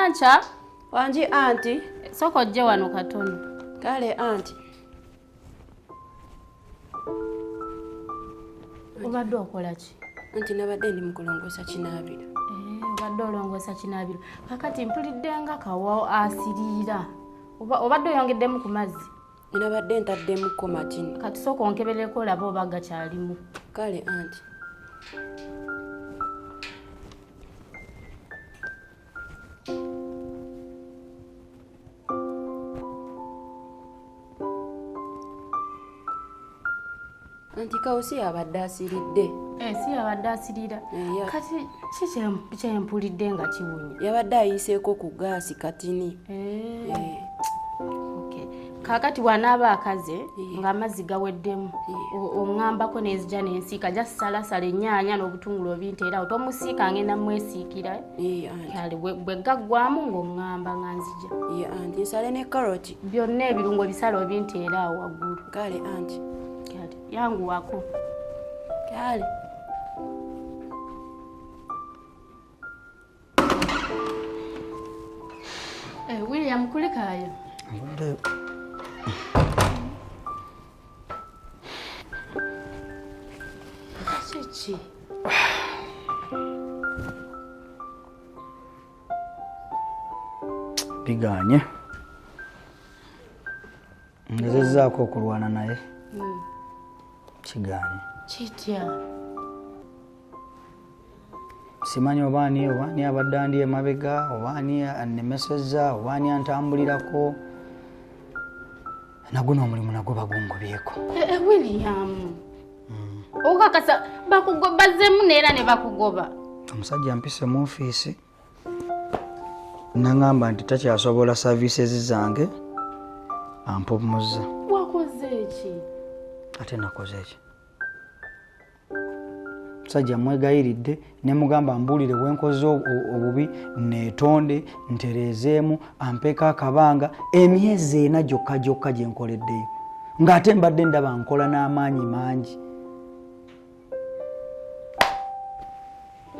Wancha? Wanji anti. Soko je wano katono. Kale anti. Obadde okola ki? Anti nabadde ndi mukulongosa kinaabiro. Obadde olongosa kinaabiro. Kakati mpulidde nga kawa asiriira. Obadde oyongeddemu ku mazzi? Nabadde ntaddemu ko matini. Kati soko onkebereko laba oba gakyalimu. Kale anti. Anti kausi abadde asiridde. Si abadde asiriira. Kati kyempulidde nga kiwunya. Yabadde ayiseeko ku gaasi katini. Kakati wanaaba akaze nga amazzi gaweddemu oŋŋambako n'ezija n'ensiika jasalasala ennyaanya n'obutungulu obinteerawo tomusiika ngenda mwesiikira kale bwe gaggwamu ng'oŋŋamba nga nzija anti nsale ne karoti byonna ebirungo bisala obinteeraawo waggulu kale anti kale yanguwako kale William kulikaayo Chichi. Biganye. Ngezezaako okulwana naye. Kiganye. Kitya. Simanyi obaani abadde andi emabega, obaani annemesezza, obaani antambulirako. Naguno omulimu nagwo bagungobyeko. William. Okakasa bakugobazzemu neera ne bakugoba. Omusajja mpise mu ofiisi. Nangamba nti takyasobola services zange. Ampumuzza. Wakoze ki? Ate nakoze ki? Omusajja mwegayiridde ne mugamba mbuulire wenkoze obubi neetonde ntereezeemu ampeeko akabanga emyezi 4 gyokka gye nkoleddeyo. Ng'ate mbadde ndaba nkola n'amaanyi mangi.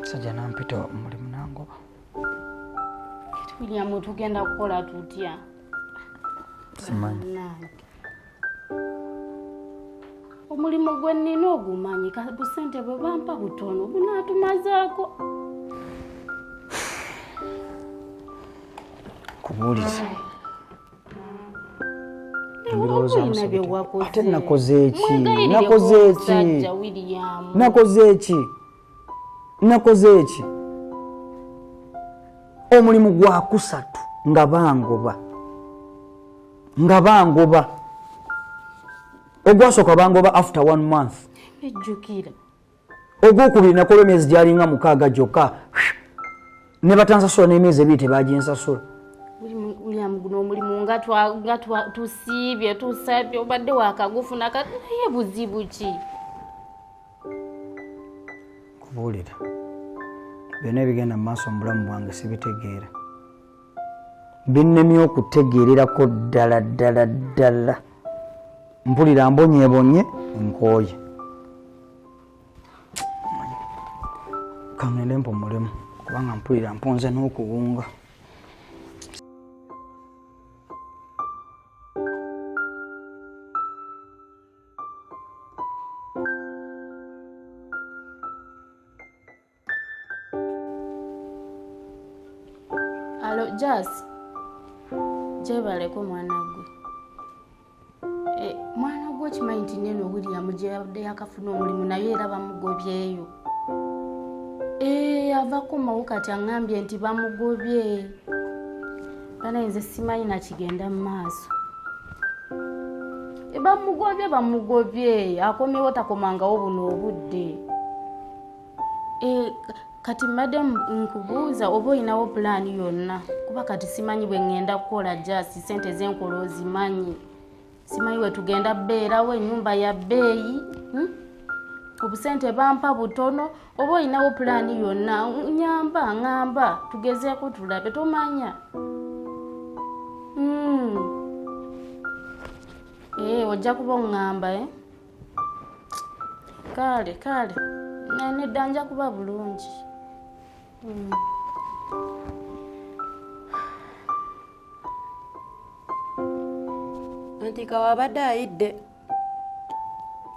Sajja nampita omulimu nangoba. William tugenda kukola tutya? Simanyi. Omulimu gwe nnina ogumanyi busente bwe bampa butono bunaatumazaako. Kubuuliza. Ate nakoze eki? Nakoze eki? Omulimu gwa kusatu nga bangoba. Ogwasooka bangoba after 1 month. Ejjukira. Ogwokubiri nakola emyezi gyalinga 6 gyokka. Ne batansasula n'emyezi 2 tebaginsasula. William guno omulimu nga tusiibye tusabye obadde wakagufuna naye buzibu ki? Kubuulira. Byonna ebigenda mu maaso mu bulamu bwange sibitegeera. Binnemye okutegeererako ddala. Mpulira mbonyeebonye nkooye. Kangende mpumulemu kubanga mpulira mpunze n'okuwunga. Alo, Jazz. Jebaleko mwana gwe. Mwana gwe kimanyi nti neno William gyeyabadde yakafuna omulimu naye era bamugobyeyo. Avako mawuka kati aŋŋambye nti bamugobye. Bana nze simanyi nakigenda mu maaso. Bamugobye. Akomyewo takomangawo buno obudde. Kati madam nkubuuza oba olinawo pulaani yonna kuba kati simanyi bwe ŋŋenda kukola jasi sente z'enkola ozimanyi. Simanyi we tugenda beerawo ennyumba ya bbeeyi. Obusente bampa butono oba olinawo pulaani yonna ŋŋamba tugezeeko tulabe tomanya. Ojja kuba oŋŋamba kale nedda nja kuba bulungi. Anti kawabadde ayidde.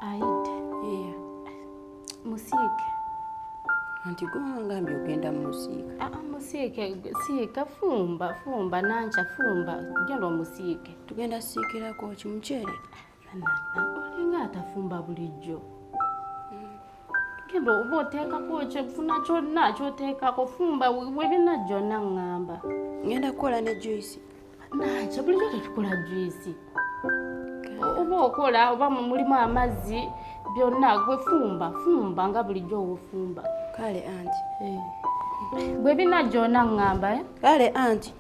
Ayidde. Yeah. Musiike. Anti gwangambye ogenda mu musiika. Musiike siika fumba nanca fumba genda omusiike. Tugenda siikirako kimuceere. Olinga atafumba bulijjo. Genda oba oteekako kyefuna kyonna kyoteekako fumba webina gyonna ŋŋamba. Ngenda kukola ne juice. Nanca bulijjo tetukola juice. Oba okola oba mulimu amazzi byonna gwe fumba nga bulijjo wofumba. Kale anti. Bwebina gyonna ŋŋamba. Kale anti.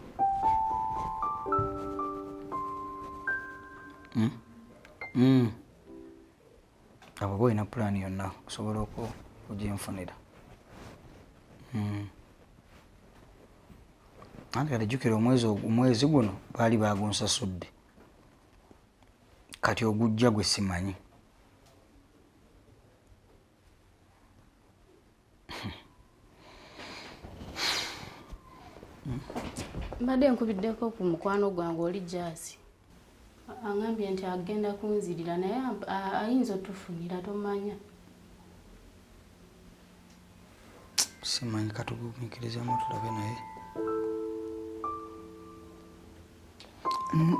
abo boyina pulaani yonna osobola okuginfunira. Anti kati jjukira omwezi guno baali bagunsasudde, kati ogujja gwe simanyi. Mbadde nkubiddeko ku mukwano gwange oli Jaasi. Angambye nti agenda kunzirira naye ayinza otufunira tomanya. Simanyi katugumikirizemu tulabe naye.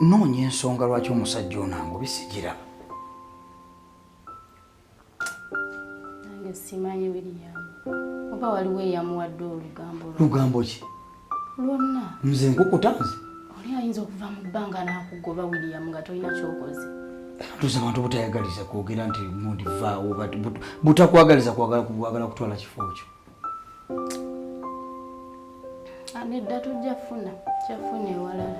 Noonya ensonga lwaki omusajja onango bisigira. Nange simanyi William. Oba waliwo eyamuwadde olugambo lwo. Lugambo ki? Lwonna. Nze nkukutanze. Oli ayinza okuva mu bbanga n'akugoba William nga tolina kyokoze. Tuza abantu butayagaliza kwogera nti mundivaawo butakwagaliza kwagala kutwala kifo kyo. Nedda tujja funa kyafuna ewalala.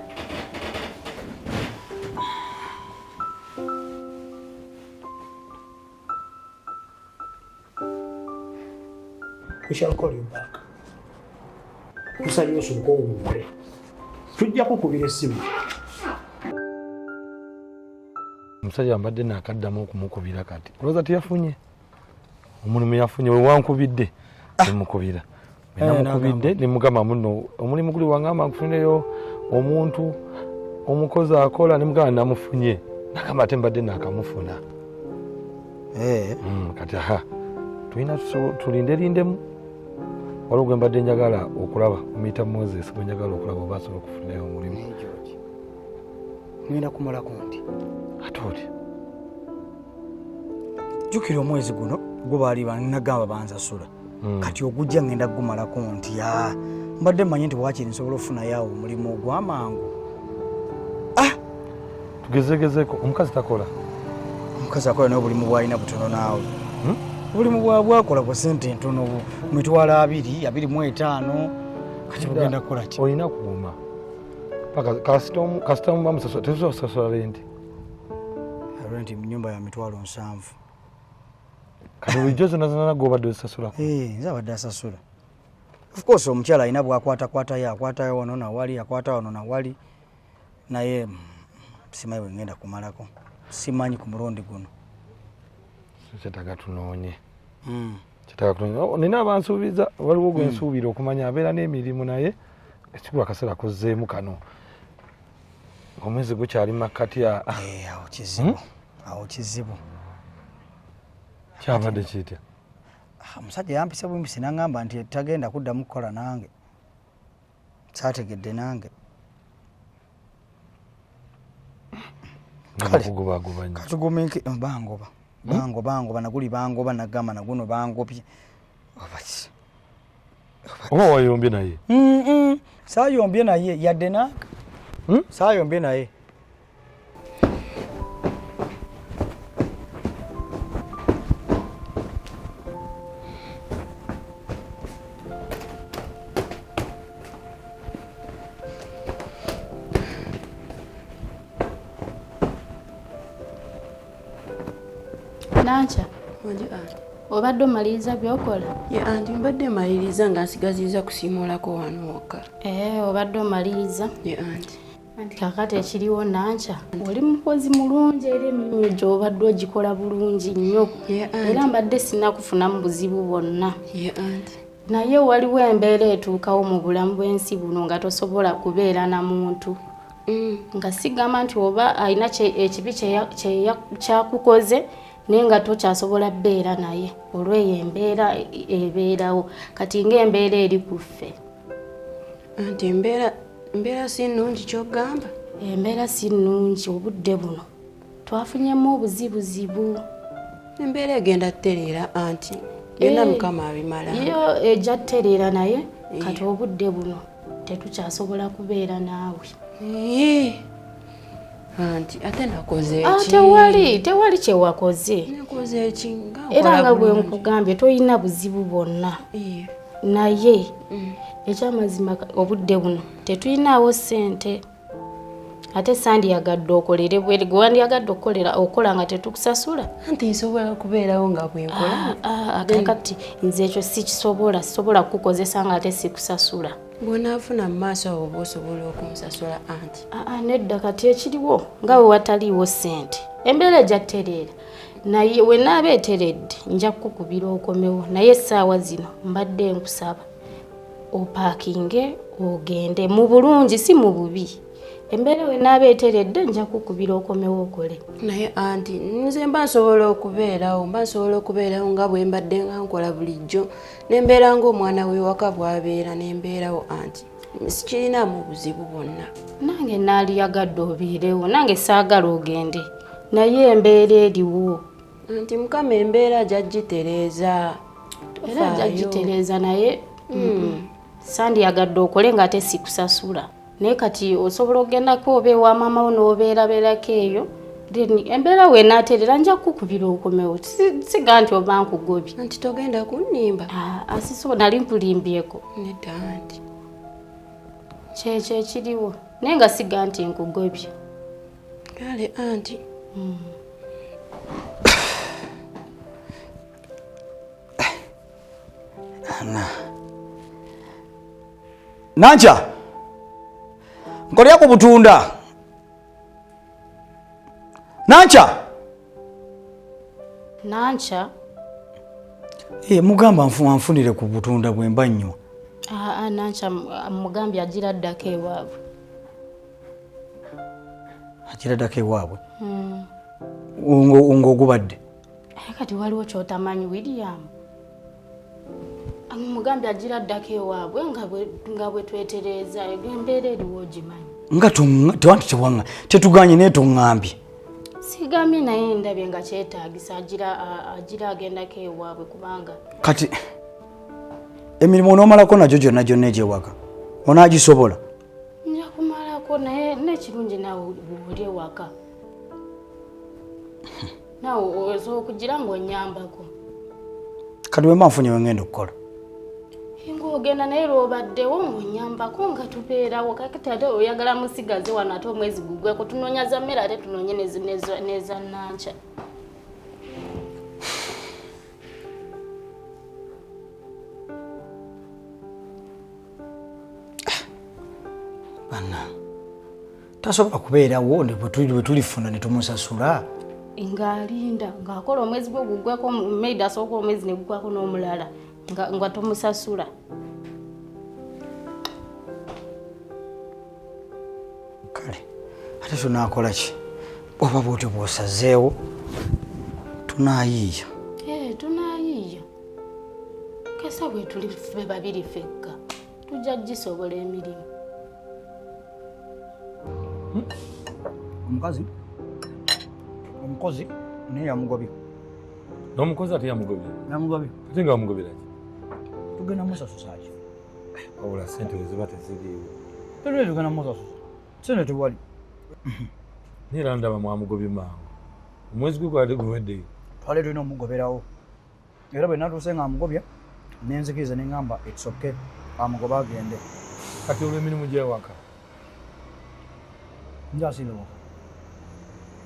We shall call you back. Kusaliyo osooka owuwe. Tujja kukubira essimu. Omusajja mbadde nakaddamu okumukubira kati. Olowooza teyafunye? Omulimu yafunye we wankubidde nemukubira. Namukubidde nemugamba muno omulimu guli wangamba nkufuneyo omuntu omukozi akola nemugamba namufunye. Nagamba ate mbadde nakamufuna. Kati tulina tulinderindemu. Waliwo gwe mbadde njagala okulaba omuyita Moses gwe njagala okulaba oba asobola okufunayo omulimu. Ngenda kumalako nti ate oti jjukira omwezi guno gwe baali banagamba banzasula. Kati ogujja ngenda gumalako nti mbadde mmanyi nti waakiri nsobola okufunayo awo omulimu ogw'amangu. tugezegezeeko omukazi takola. Omukazi akola naye obulimu bwalina butono naawe. Obulimu bwakola bwa sente ntono mitwalo 25 kati bugenda kukola ki? Olina kuuma paka kasitamu bamusasula tezosasula renti. Renti mu nyumba ya mitwalo 7. Kati bulijjo zonna gobadde ozisasulako? Nze abadde asasula. Of course omukyala alina bwakwatakwatayo akwatayo wano nawali akwata wano nawali naye simanyi bwe ngenda kumalako. Simanyi ku mulundi guno. Kyetaaga tunoonye. Kyetaaga tunoonye. Nina abansuubiza waliwo gwe nsuubira okumanya abeera n'emirimu naye ekigula akaseera kozzeemu kano. Omwezi gukyali makkati awo kizibu. Awo kizibu. Kyabadde kitya? Omusajja yampisa bwimpisi n'angamba nti tagenda kuddamu kukola nange. Saategedde nange. Katugumike bangoba naguli bangoba nagamba naguno bangobye. Oba wayombye naye? Saayombye naye yadde nange. Saayombye naye. Nanca. Obadde omaliriza byokola? Anti mbadde maliriza nga nsigaziza kusiimulako wano wokka. Obadde omaliriza? Anti. Anti kakati ekiriwo Nanca. Oli mukozi mulungi era emirimu gy'obadde ogikola bulungi nnyo. Era mbadde sinnakufunamu buzibu bwonna. Anti. Naye waliwo embeera etuukawo mu bulamu bw'ensi buno nga tosobola kubeera na muntu. nga sigamba nti oba alina ekibi kyakukoze naye nga tokyasobola bbeera naye olweyo embeera ebeerawo kati ng'embeera eri ku ffe. Anti embeera si nnungi kyogamba? Embeera si nnungi obudde buno twafunyemu obuzibuzibu. Embeera egenda ttereera anti byonna Mukama abimala. Yo ejja ttereera naye kati obudde buno tetukyasobola kubeera naawe. Anti ate nakoze eki? Tewali kyewakoze. Nakoze eki? Era nga bwe nkugambye tolina buzibu bwonna. Naye ekyamazima obudde buno tetulinawo ssente. Ate sandiyagadde okolere bwere gwe wandiyagadde okola nga tetukusasula. Anti nsobola kubeerawo nga bwenkola. Kati nze ekyo sisobola kukukozesa nga ate sikusasula. Bw'onaafuna mu maaso awo oba osobola okumusasula anti? Nedda kati ekiriwo nga bwe wataliiwo ssente embeera ejja ttereera. Naye we naaba eteredde nja kukubira okomewo naye essaawa zino mbadde nkusaba opaakinge ogende mu bulungi si mu bubi. Embeera we naaba eteredde nja kukubira okomewo okole. Naye anti nze mba nsobola okubeerawo nga bwe mbadde nga nkola bulijjo nembeera ng'omwana w'ewaka bw'abeera nembeerawo anti sikirinamu buzibu bwonna. Nange naaliyagadde obeerewo nange saagala ogende naye embeera eriwo. Anti Mukama embeera jagitereeza. Era jagitereeza naye sandiyagadde okole nga ate sikusasula. Naye kati osobola ogendako oba ewa maama wo n'obeerabeerako eyo embeera we naaterera nja kukubira okomewo siga nti oba nkugobye. Anti togenda kunnimba? Nali nkulimbyeko. Nedda anti. Kyekyo ekiriwo naye nga siga nti nkugobye. Kale anti. Nancha nkolya ku butunda. Nancha mugamba nfunire ku butunda bwe mba nnyo. Nancha mugambye agira ddako ewaabwe. Agira ddako ewaabwe? Ng'ogubadde? Kati waliwo kyotamanyi William. Mugambye agira ddako ewaabwe nga bwe twetereeza embeera eriwo ogimanyi. Nga tewanti tewanga tetuganye naye tuŋŋambye. Sigambye naye ndabye nga kyetaagisa agira agendako ewaabwe kubanga. Kati emirimu onoomalako nagyo gyonna egyewaka onaagisobola? Nja kumalako naye n'ekirungi naawe buli ewaka. Naawe osobola okugira ng'onyambako. Kati bwe mba nfunye we ngenda okukola. Ng'ogenda naye lw'obaddewo ng'onyambako nga tubeerawo kakati ate oyagala musigaze wano ate omwezi gugweko tunoonya za mmere ate tunoonye neza Nancha. Bana tasobola kubeerawo bwe tulifuna ne tumusasula. Ng'alinda ng'akola omwezi gwe gugweko maybe asooka omwezi ne gugwako n'omulala nga tomusasula. Kale ate tunaakola ki? Oba bwotyo bw'osazeewo tunaayiiya. Tunaayiiya kesa bwe tuli ffe babiri ffekka tujja gisobola emirimu. Omukozi naye yamugobye. N'omukozi ate yamugobye? Yamugobye. Ate nga wamugobera ki? Tugenda musasusa ki? Wabula ssente we ziba teziriiwo. Tugenda musasusa ssente tewali. Naye era ndaba mwamugobye mangu. Omwezi gwe gwali guweddeyo. Twali tulina omugoberawo. Era bwe natuuse nga amugobya nenzikiriza ne ŋŋamba it's okay amugoba agende. Kati olw'emirimu gy'ewaka nzasiima waka.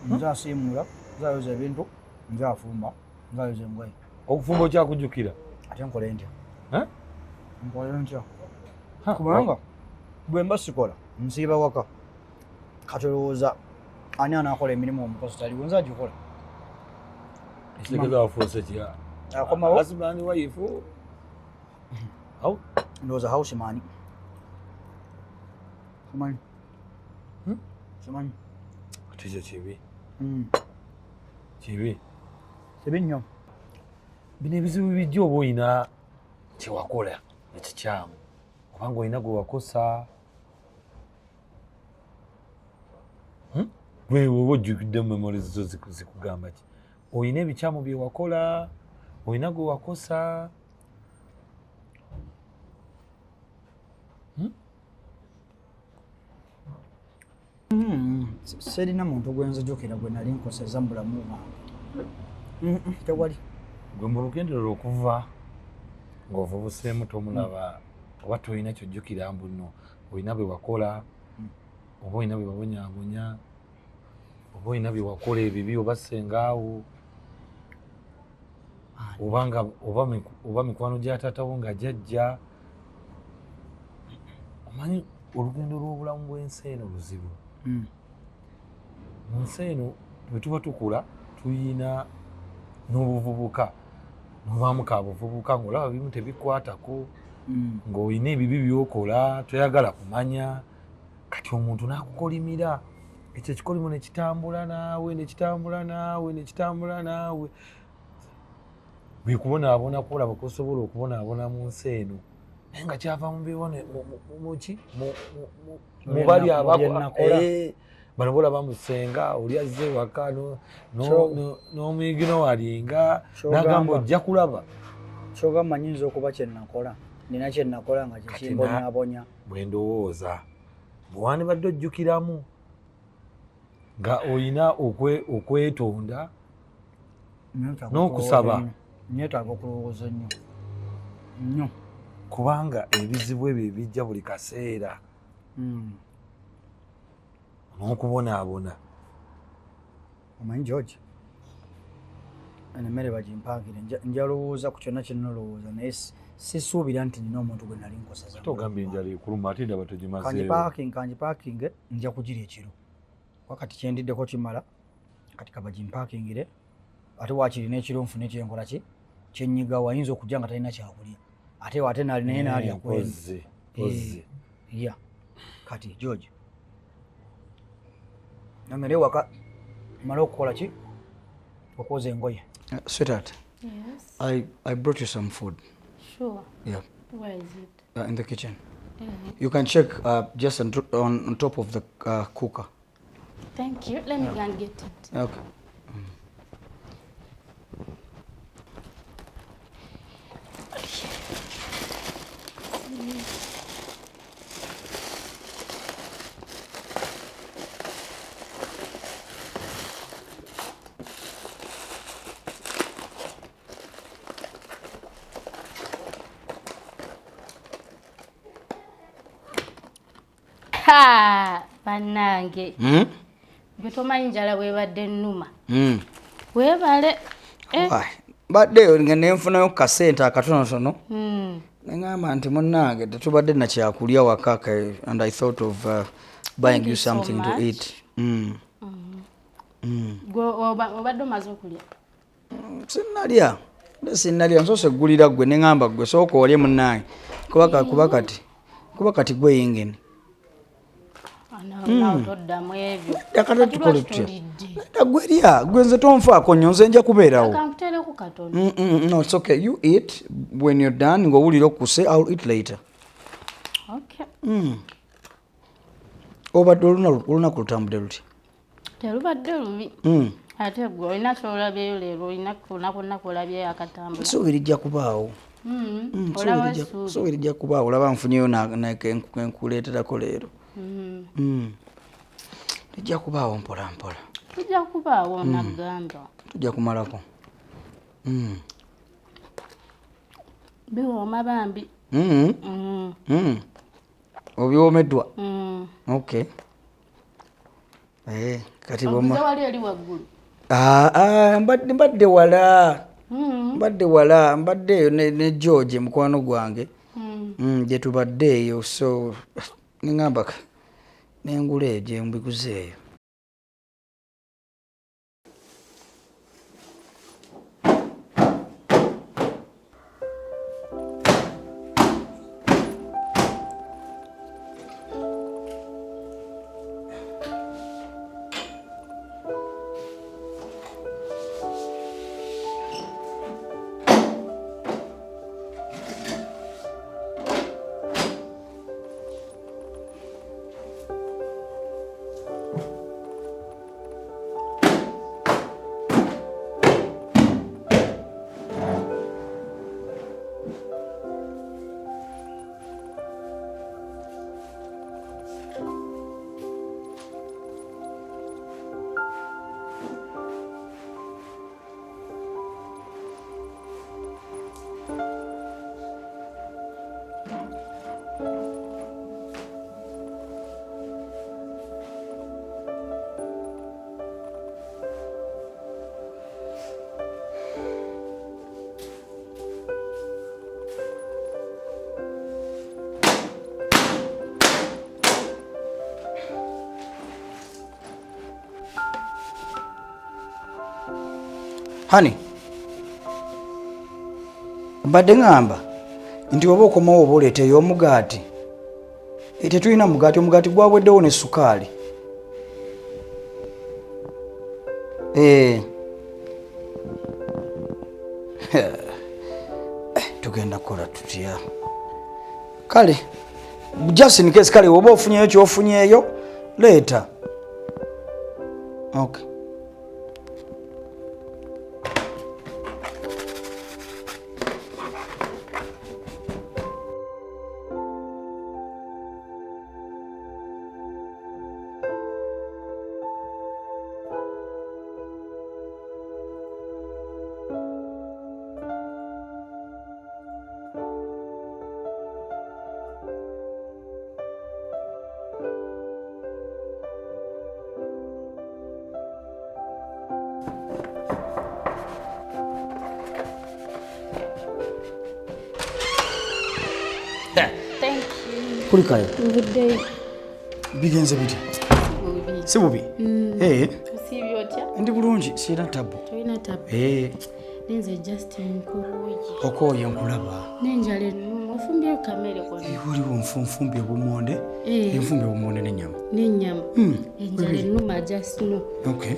Nzasiimula nzayoza ebintu nzafumba nzayoza engoye. okufumba okyakujjukira? Ate nkole ntya? Nkole ntya? Kubanga bwe mba sikola nsiiba waka kati olowooza ani anaakola emirimu omukozi taliwo nze agikola. Ekitegeeza wafuuse ki? Akomawo husband wife ndowooza house man. Kumanyi Simanyi. Atijo kibi. Kibi. Kibi nnyo. Bino ebizibu bijja oba oyina kyewakola ekikyamu obanga oyina gwe wakosa gwe oba ojjukidde memori zo zikugamba ki oyina ebikyamu bye wakola oyina gwe wakosa Serina muntu gwenzijukira gwe nali nkoseza mu bulamu bwange. Tewali. Gwe mu lugendo lw'okuva ng'ovubuseemu tomulaba oba tolina kyojjukira mbu nno olina bye wakola oba olina bye wabonyaabonya oba olina bye wakola ebibi oba ssengaawo oba mikwano gya taatawo nga jjajja. Omanyi olugendo lw'obulamu bw'ensi eno luzibu. Mu nsi eno bwe tuba tukula tuyina n'obuvubuka nobaamu ka buvubuka ng'olaba bimu tebikwatako ng'olina ebibi by'okola toyagala kumanya kati omuntu n'akukolimira ekyo ekikolimo ne kitambula naawe bikubonaabona kulaba kosobola okubonaabona mu nsi eno naye nga kyava mu biwone mu bali bano bolaba musenga oli azze waka n'omuyigino walinga n'agamba ojja kulaba kyogamba nyinza okuba kyenakola nina kyenakola nga kyekimbonyabonya bwe ndowooza bwewandibadde ojjukiramu nga olina okwetonda n'okusaba nyetaaga okulowooza nnyo kubanga ebizibu ebyo ebijja buli kaseera n'okubonaabona. Omanyi George emmere bagimpangire njalowooza ku kyonna kyenalowooza naye sisuubira nti nina omuntu gwe nali nkoseza. Togambye enjala ekuluma ate ndaba togimazeewo. Kanjipaakinge nja kugirya ekiro wakati kyendiddeko kimala kati kabagimpakingire ate wakiri n'ekiro nfune kyenkola ki kyenyiga wayinza okujja nga talina kyakulya ate naye naalya kwenu. Ya kati George namere waka mala okukola ki okwoza engoye. Sweetheart. Yes. I brought you some food. Sure. Yeah. Where is it? In the kitchen. You can check just on top of the cooker. Thank you. Let me go and get it. Okay. Bannange gwe tomanyi njala weebadde nnuma weebale badde nga nenfunayo kasente akatonotono neŋŋamba nti munnange tetubadde nakyakulya waka and I thought of buying you something to eat. gwe obadde omaze okulya? Sinnalya nsoose eggulira gwe neŋŋamba gwe sooka olye munnange kuba kati gwe yingini toddamu ebyo akata tukole tutya gwerya gwe nze tonfaako nnyo nze nja kubeerawo. Kankutereku katono. No, it's okay. You eat when you're done ng'owulira okuse I'll eat later. Okay. Obadde olunaku lutambudde luti? Terubadde lubi. Ate gwe olina kyolabyeyo leero olina kunaku olabyeyo akatambula. Suubira ijja kubaawo. Suubira ijja kubaawo olaba nfunyeyo enkuleeterako leero. Tujja kubaawo mpola mpola. Tujja kubaawo nagamba. Tujja kumalako. Biwooma bambi. Obyomeddwa. Okay. Kati boma. Wali ali waggulu. Mbadde wala. Mbaddeyo ne George mukwano gwange. Gye tubaddeeyo so ningamba nengula ejo mbiguzeeyo. hani mbadde ngamba nti oba okomawo oba oleeteyo omugaati tetulina omugaati gwabweddewo ne sukaali tugenda kukola tutya kale just in case kale oba ofunyeyo kyofunyeeyo leeta okay kulikayo bigenze biti si bubi ndi bulungi sirina tabu Ninze Justin Kubuye. Okoye nkulaba. Nenjale ofumbye kamere kwa. Waliwo nfumfumbye bumonde. Enfumbe bumonde n'ennyama. N'ennyama. Enjale numa Justin. Okay.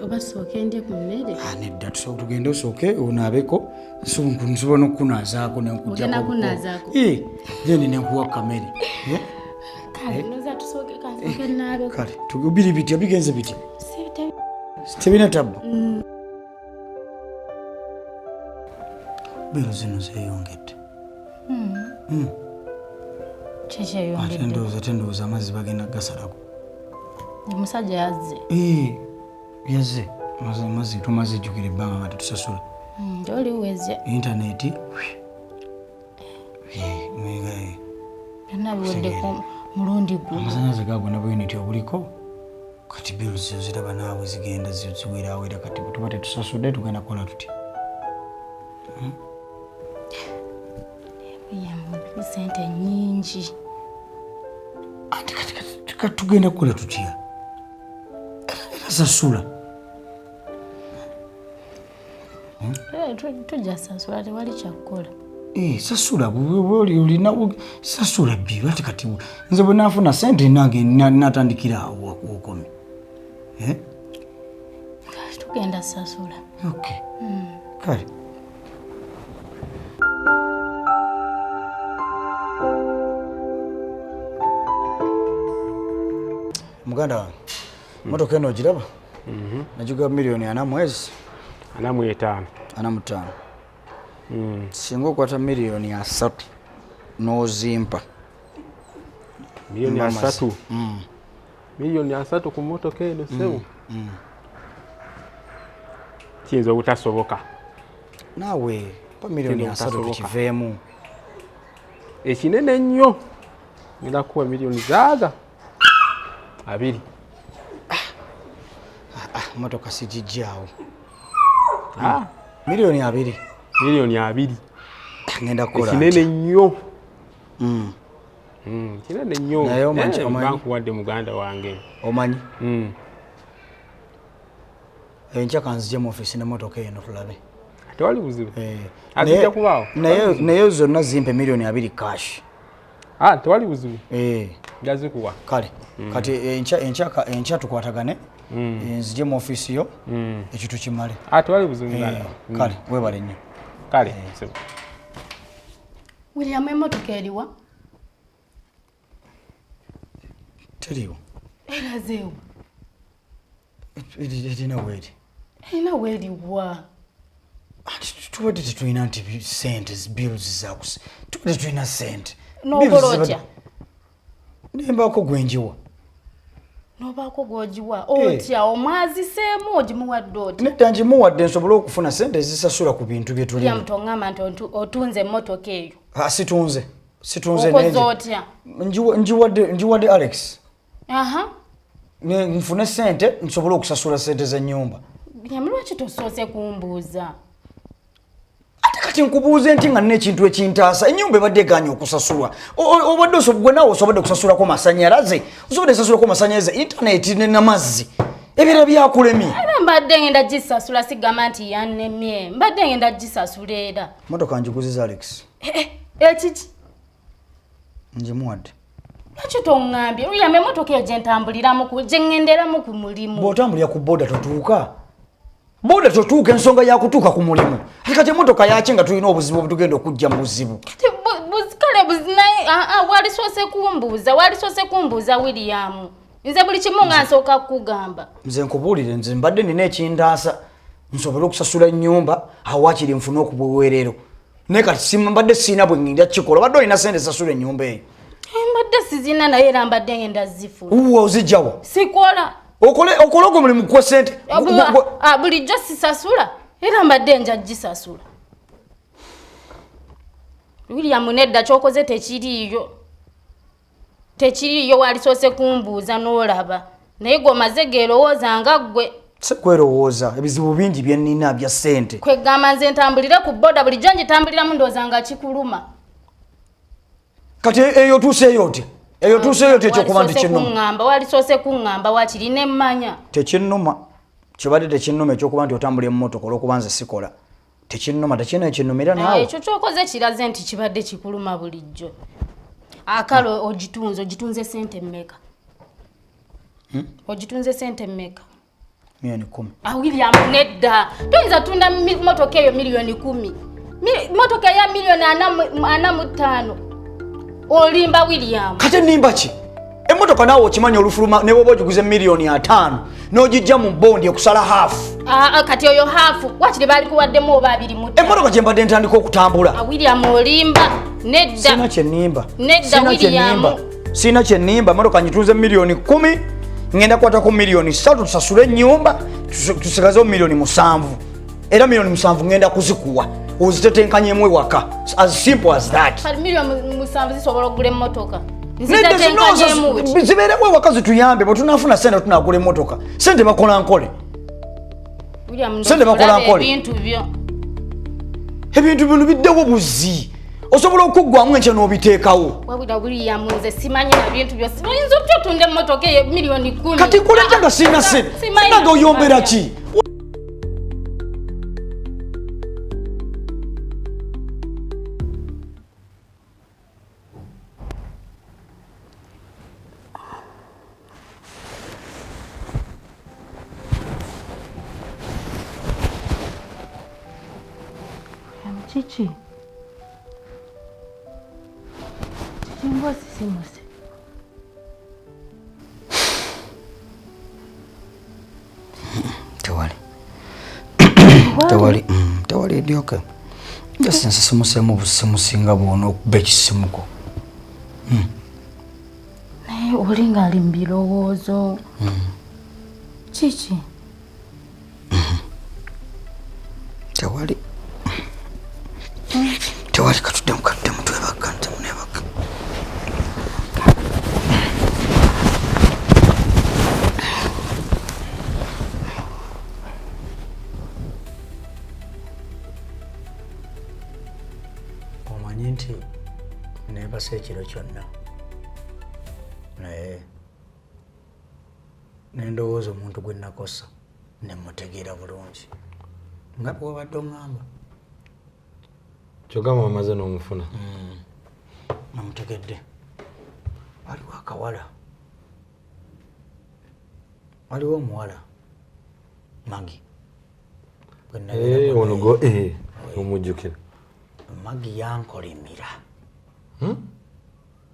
Oba sooke ndye ku mmere. Nedda tusobola tugende osooke onaabeko nsobola n'okukunaazaako n'enkujjako. Ogenda kunazaako. Then n'enkuwa kamere. Kale noza tusooke kasooke naabeko. Kale tugubiri bitya bigenze bitya. Tebina tabu. Bero zino zeeyongedde. Kiki eyongedde? Tendowooza amazzi bagenda gasalako. Omusajja yazze. Yazze. Amazzi tumaze jjukira ebbanga nga tetusasula. Oli wezze. Intaneti. Byonna biweddeko mulundi gumu. Amasannyalaze gaagona buyuniti obuliko. Kati bero zo ziraba naawe zigenda ziweraawera kati bwe tuba tetusasudde tugenda kukola tutya. Sente nyingi. Ate kati tugenda kukola tutya? Sasula. Tujja sasula tewali kyakukola. Sasula olina sasula bbiru ate kati nze bwe naafuna sente nange natandikira awo okome. Tugenda sasula. Okay. Kale. Muganda wange, motoka eno ogiraba? Nagiga milioni 4 mwezi. 45. 45. Singa okwata milioni 3 n'ozimpa. Milioni 3? Milioni 3 ku motoka eno sewu? Kiyinza obutasoboka. Naawe, pa milioni 3 tukiveemu. Ekinene nnyo. Ngenda kuwa milioni zaaga 2. Motoka sigijjaawo. Milioni 2. Milioni 2. Ngenda kukola. Ekinene nnyo. Kinene nnyo. Naye omanyi bankuwadde muganda wange. Omanyi? Enkya kanzije mu ofiisi ne motoka eno tulabe. Tewali buzibu. Azijja kubaawo. Naye zonna zimpe milioni 2 cash. Tewali buzibu. Gazikuwa. Kale. Kati enkya tukwatagane. Nzije mu ofiisi yo. Ekitu kimale. Tewali buzibu. Kale, webale nnyo. Kale. William emotoka eriwa? Teriwo. Erazeewo. Erina weeri. Erina weeriwa. Tubadde tetulina nti sente bills zaakusa. Tubadde tulina sente. N'okola otya? Nembaako gwenjiwa. N'obaako gw'ogiwa otya omwaziseemu ogimuwadde otya? Nedda ngimuwadde nsobole okufuna sente ezisasula ku bintu bye tulina. William tongamba nti otunze emmotoka eyo. Situnze. Okoze otya? Ngiwadde Alex. Nfune sente nsobole okusasula sente z'ennyumba. William lwaki tosoose kumbuuza? Ate kati nkubuuze nti nga nina ekintu ekintaasa ennyumba ebadde eganya okusasulwa. Obadde gwe naawe osobodde okusasulako masannyalaze. Osobodde okusasulako masannyalaze, intaneti n'amazzi. ebira byakulemye era mbadde ngenda gisasula sigamba nti yannemye mbadde ngenda gisasula era motoka njiguziza Alex ekiki njimuwadde lwaki toŋŋambye uyamba emotoka eyo gye ntambuliramu gye ŋŋenderamu ku mulimu bw'otambulira ku boda totuuka boda totuuka ensonga yakutuuka ku mulimu kati emotoka yaki nga tulina obuzibu obutugenda okujja mu buzibu kale buzinaye walisoose kumbuuza William nze buli kimu nga nsooka kukugamba nze nkubuulire nze mbadde nina ekindaasa nsobole okusasula ennyumba awakiri nfune okubuweerero naye kati simbadde siina bwe ngenda kikola badde olina sente sasula ennyumba eyo mbadde sizina naye era mbadde ngenda zifuna uwa ozijjawa sikola okole ogwo mulimu gwa sente bulijjo sisasula era mbadde nja gisasula William nedda kyokoze tekiriiyo walisoose kumbuuza n'olaba naye gwomaze geerowooza nga ggwe sekwerowooza ebizibu bingi bye nnina bya ssente kwegamba nze ntambulire ku boda bulijjo ngitambuliramu ndowooza nga kikuluma kati eyo tuuseeyo oti ekyokuba nti kinnuma walisoose kuŋŋamba wakiri nemmanya tekinnuma kibadde tekinnuma ekyokuba nti otambula emmotoka olwokuba nze sikola tekinnuma tekina ekinnumira naawe ekyo kyokoze kiraze nti kibadde kikuluma bulijjo akale ogitunze sente mmeka ogitunze sente mmeka milioni 10 William nedda toyinza tunda motoka eyo milioni 10 motoka ya milioni 45 olimba William kate nimba ki emotoka naawe okimanya olufuluma ne bwoba ogiguze milioni 5 n'ogijja mu bondi okusala hafu kati oyo hafu wakiri bali kuwaddemu oba 2 emotoka gye mbadde ntandika okutambula William olimba nedda sina kyenimba William kyenimba emotoka ngitunze milioni 10 ngenda kwatako milioni 3 tusasule ennyumba tusigazeho milioni 7 era milioni 7 ngenda kuzikuwa ozitetenkanyemu ewaka as simple as that milioni 7 zisobola okugula emmotoka zibeerewo ewaka zituyambe bwe tunafuna sente tunagula emmotoka sente bakola nkole ebintu bino biddewo buzi osobola okuggwamu enkya n'obiteekawo nze simanyi na bintu byose oyinza otunda emmotoka eyo milioni 10 kati nkulenja nga sina sente sinanga oyombera ki Chichi mbwa sisimuse tewali edyoke jasi nsisimusemu busimusinga bwona okuba ekisimuko naye oli ngaali mu birowoozo kiki tewali katuddemu twebaka ntemunebaka omanyi nti nebasa ekiro kyonna naye nendowooza omuntu gwe nakosa nemutegeera bulungi nga bwobadde oŋŋamba kyogamba bamaze n'omufuna namutegedde waliwo akawala waliwo omuwala Magi onogo omujjukira Magi yankolimira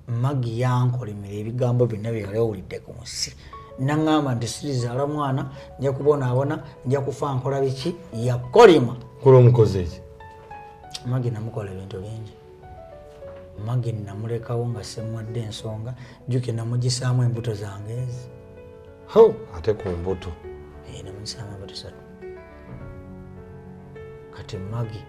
Magi yankolimira ebigambo byonna bye yali awulidde ku nsi naŋŋamba nti sirizaala mwana nja kubonaabona nja kufa nkola biki yakolima kola omukozi eki Magi namukola ebintu bingi Magi namulekawo nga semwadde ensonga juke namugisaamu embuto zange ezi ate ku mbuto namugisaamu embuto 3 kati Magi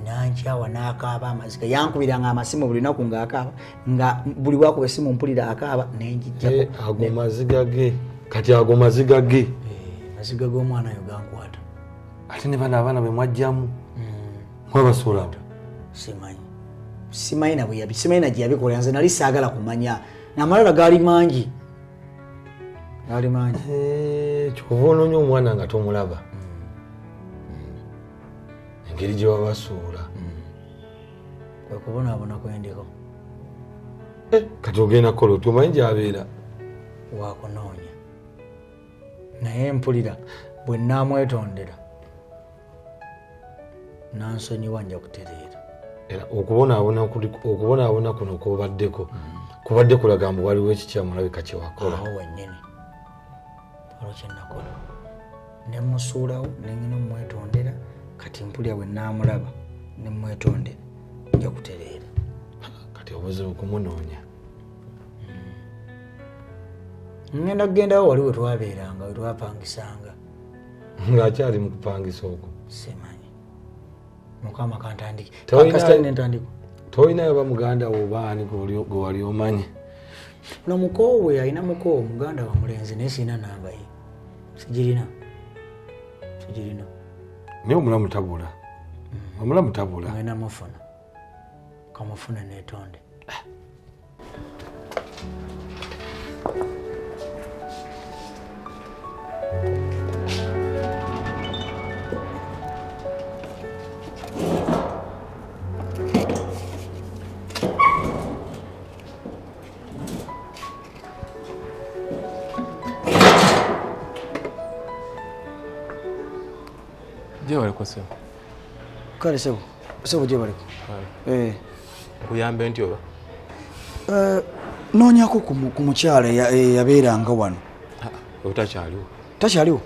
nankyawa n'akaaba amaziga yankubiranga amasimu buli lunaku ng'akaaba nga buli wakuba essimu mpulira akaaba nenjijjako ago maziga ge kati ago maziga ge maziga g'omwana oyo gankwata ate ne bano abaana be mwajjamu mwabasuula simanyi nabwe simanyi na gye yabikola nze nali saagala kumanya n'amalala gaali mangi alimanyi kyova onoonya omwana nga tomulaba engeri gye babasuula kwekubonaabona kwendiko kati ogenda kukola oti omanyi gyabeera wakunoonya naye mpulira bwe naamwetondera nansonyiwa nja kutereera era okubonaabona kuno kwobaddeko kubadde kulaga mbu waliwo ekikyamulabika kyewakola awo wennyini olwo kyenakola nemusuulawo nenyina omwetondera kati mpulira bwe naamulaba nemwetondera nja kutereera kati obuzibu kumunoonya ngenda kugendawo wali wetwabeeranga wetwapangisanga ng'akyali mu kupangisa okwo simanyi mukama kantandike nentandiko tolinayo bamuganda wo baani gwe wali omanyi no mukoowe alina mukoowe muganda wa mulenzi naye sirina namba ye sigirina naye omulamu tabula omulamu tabula ngenda mufuna kamufune netonde gye baliko sebo kale sebo gye baliko kuyambe nti oba noonyako ku mukyala eyabeeranga wano obutakyaliwo takyaliwo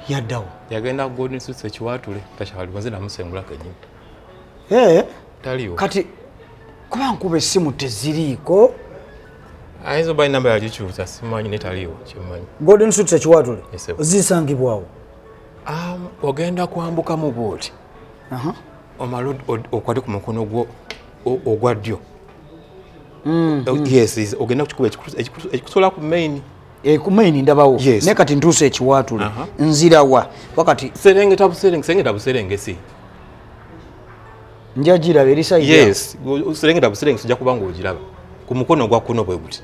yaddawo yagenda ku Golden Suits ekiwaatule takyaliwo nze namusengulako ennyini taliwo kati kuba nkuba essimu teziriiko ayinza oba enamba yagikyusa simanyi ne taliwo kimanyi Golden Suits ekiwaatule Yes, sir. zisangibwawo ogenda kwambuka mu booti omala okwate ku mukono gwo ogwa ddyo yes ogenda kukikuba ekikusola ku main ku main ndabawo Yes. naye kati ntuusa ekiwaatule nzirawa wakati serengeta buserengesi njagiraba erisayira yes serengeta buserengesi ojja kuba ng'ogiraba ku mukono ogwa kuno bwe guti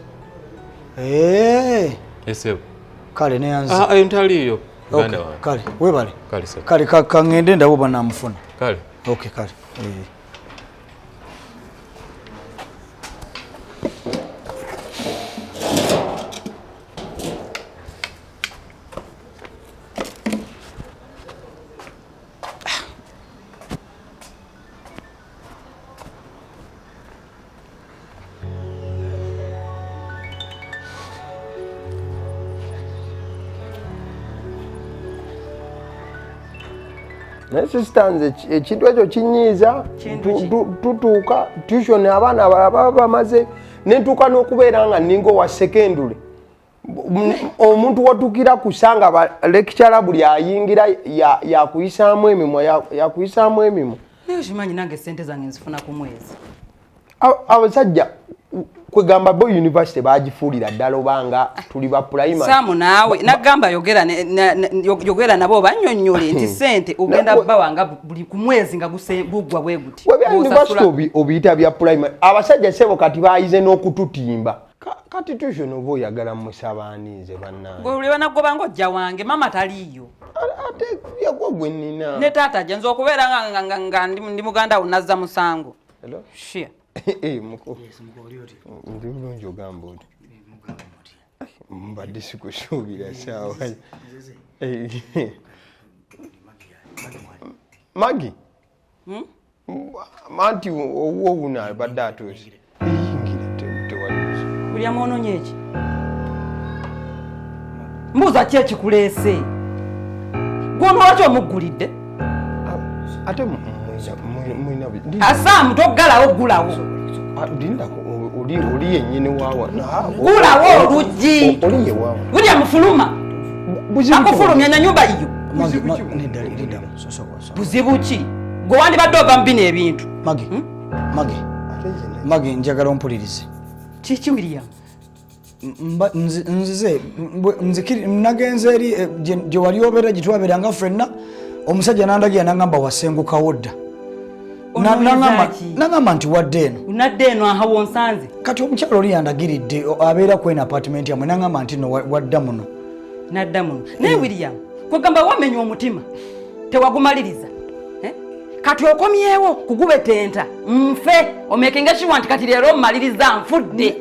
esebo kale neyanze ntaliyo ganda wange kale webale kale sebo kale kaŋŋende ndabo banamufuna kale okay kale naye sistanze ekintu ekyo kinyiiza tutuuka tuition abaana abalala baba bamaze nentuuka n'okubeera nga ninga owa sekendule omuntu watukira kusanga balekicala buli ayingira yakuyisaamu emimwa naye okimanyi nange sente zange nzifuna ku mwezi abasajja kwegamba bo university bagifuulira ddala obanga tuli ba primary Samu naawe nagamba yogera nabo banyonyole nti sente ogenda bawanga buli ku mwezi nga gugwa bwe guti webya university obiyita bya primary abasajja sebo kati bayize n'okututimba kati tuition oba oyagala musabaanize bannange gwe banagoba ng'ojja wange mama taliyo ate yagwa gwe nnina ne taata gye nza okubeera nga ndi muganda wo nazza musango Hello? shia ndi bulungi ogamba oti mbadde sikusuubira saawa magi anti owuwo wuno abadde atuuse eyingire tewaliuza buli amwononya eki mbuuza ki ekikuleese gw'onowaki omuggulidde ate mwina asaamu toggalawo gulawo lindako oli yennyini waawa gulawo oluggi oli ye waawa bulya mufuluma akufulumya na nyumba iyo buzibu ki gwe wandibadde ova mu bino ebintu mage njagala ompulirize kiki William nzize nagenze eri gye wali obeera gye twabeeranga ffenna omusajja nandagira nagamba wasengukawo dda nangamba nti wadde eno unadde eno ahawo nsanze kati omukyalo oli yandagiridde abeera kwena apartment yamwe nangamba nti no wadda muno nadda muno naye William kwegamba wamenya omutima tewagumaliriza kati okomyewo kugubetenta nfe omekinga shiwa nti kati leero mmaliriza nfudde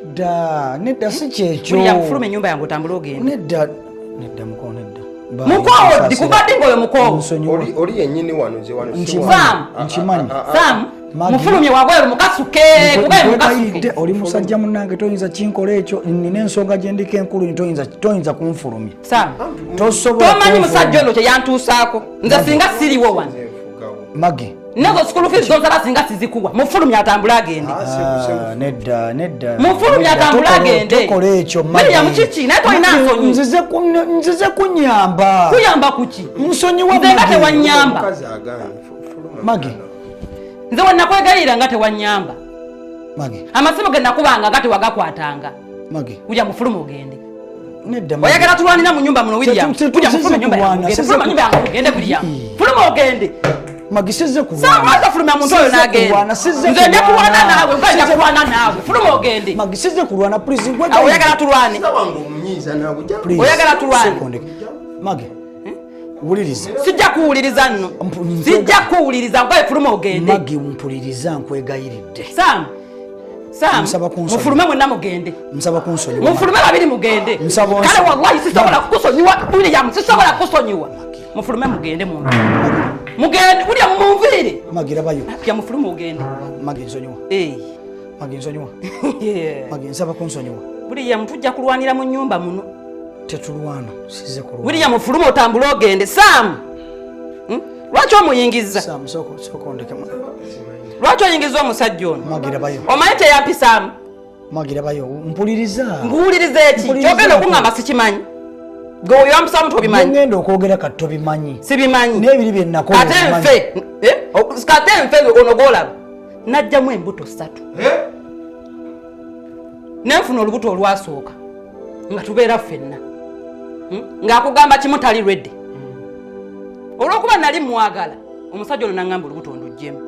nedda si kyekyo William fuluma ennyumba yange otambula ogenda nedda muko nedda mukowo dikubadde ngaoyo mukowo oli yennyini wano nkimanyi Sam mufulumye wabweru mukasuke mukasuke oli musajja munnange toyinza kinkola ekyo nina ensonga gyendiko enkulu toyinza kunfulumya Sam tomanyi musajja ono kyeyantuusaako nze singa siriwo wano Magi nazo school fees zonsala singa sizikuwa mufulumye atambula agende nedda mufulumye atambula agende tokola ekyo William mukichi naye tolina nsonyi nzize kunyamba kuki nsonyiwa nze nga tewanyamba Magi nze wennakwegayirira nga tewanyamba Magi amasimu ge nakubanga nga tewagakwatanga Magi kujja mufulume ogende nedda oyagala tulwanira mu nyumba muno William kujja mufulume nyumba yange ogende William fulume ogende Magi size kuwana Sama fuluma muntu oyo nagenda nze nja kulwana naawe nja kulwana naawe fuluma ogende Magi size kulwana please oyagala tulwane oyagala tulwane Magi wuliriza sijja kuwuliriza nno sijja kuwuliriza nkwaye fuluma ogende Magi mpuliriza nkwegayiridde mufulume mwenna mugende nsaba kunsonyiwa mufulume babiri mugende kale wallahi sisobola kukusonyiwa William sisobola kukusonyiwa mufulume mugende muntu mugende William mumvire Magira bayo ya mufulume ogende Magi nsonyiwa Magi nsonyiwa Magi nsaba kunsonyiwa William tujja kulwanira mu nyumba muno tetulwana size kulwana William mufulume otambule ogende Sam lwaki omuyingiza Sam soko ndeke lwaki oyingiza omusajja ono Magira bayo omanyi teyampisamu Magira bayo mpuliriza nguwuliriza eki kyogenda okuŋŋamba sikimanyi gweoyo wampisamu muntu obimanyi ngenda okwogera kati tobimanyi sibimanyi n'ebiri bye nakola kate nfe ono gwolaba najjamu embuto 3 nenfuna olubuto olwasooka nga tubeera ffenna ng'akugamba kimu tali redde olw'okuba nali mwagala omusajja ono naŋŋamba olubuto onduggyemu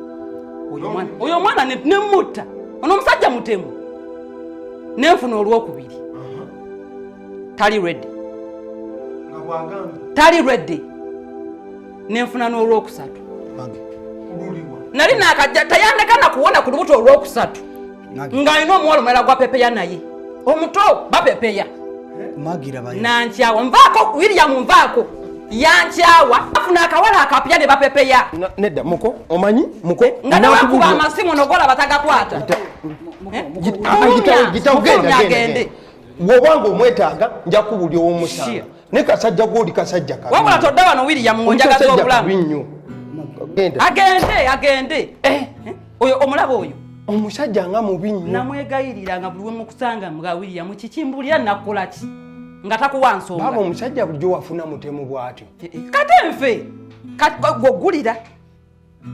oyo omwana nemutta ono omusajja mutemu nenfuna olwokubiri tali redde nenfuna n'olwokusatu nali nakajja tayandeka nakuwona ku lubuto olwokusatu ng'alina omuwala omulala gwa pepeya naye omuto bapepeya nankyawa nvaako William nvaako yankyawa afuna akawala akapya ne bapepeya nedda muko omanyi muko nga newakuba amasimu nogola batagakwata agende wobanga omwetaaga nja kubuli ow'omusanga ne kasajja gwoli kasajja kabi wabula todda wano William ngonjagaza obulamu agende oyo omulaba oyo omusajja nga mubi nnyo namwegayirira nga buli wemukusanga mga William kikimbulira nakola ki nga takuwa nsonga baba omusajja bulijjo wafuna mutemu bw'atyo kate nfe gogulira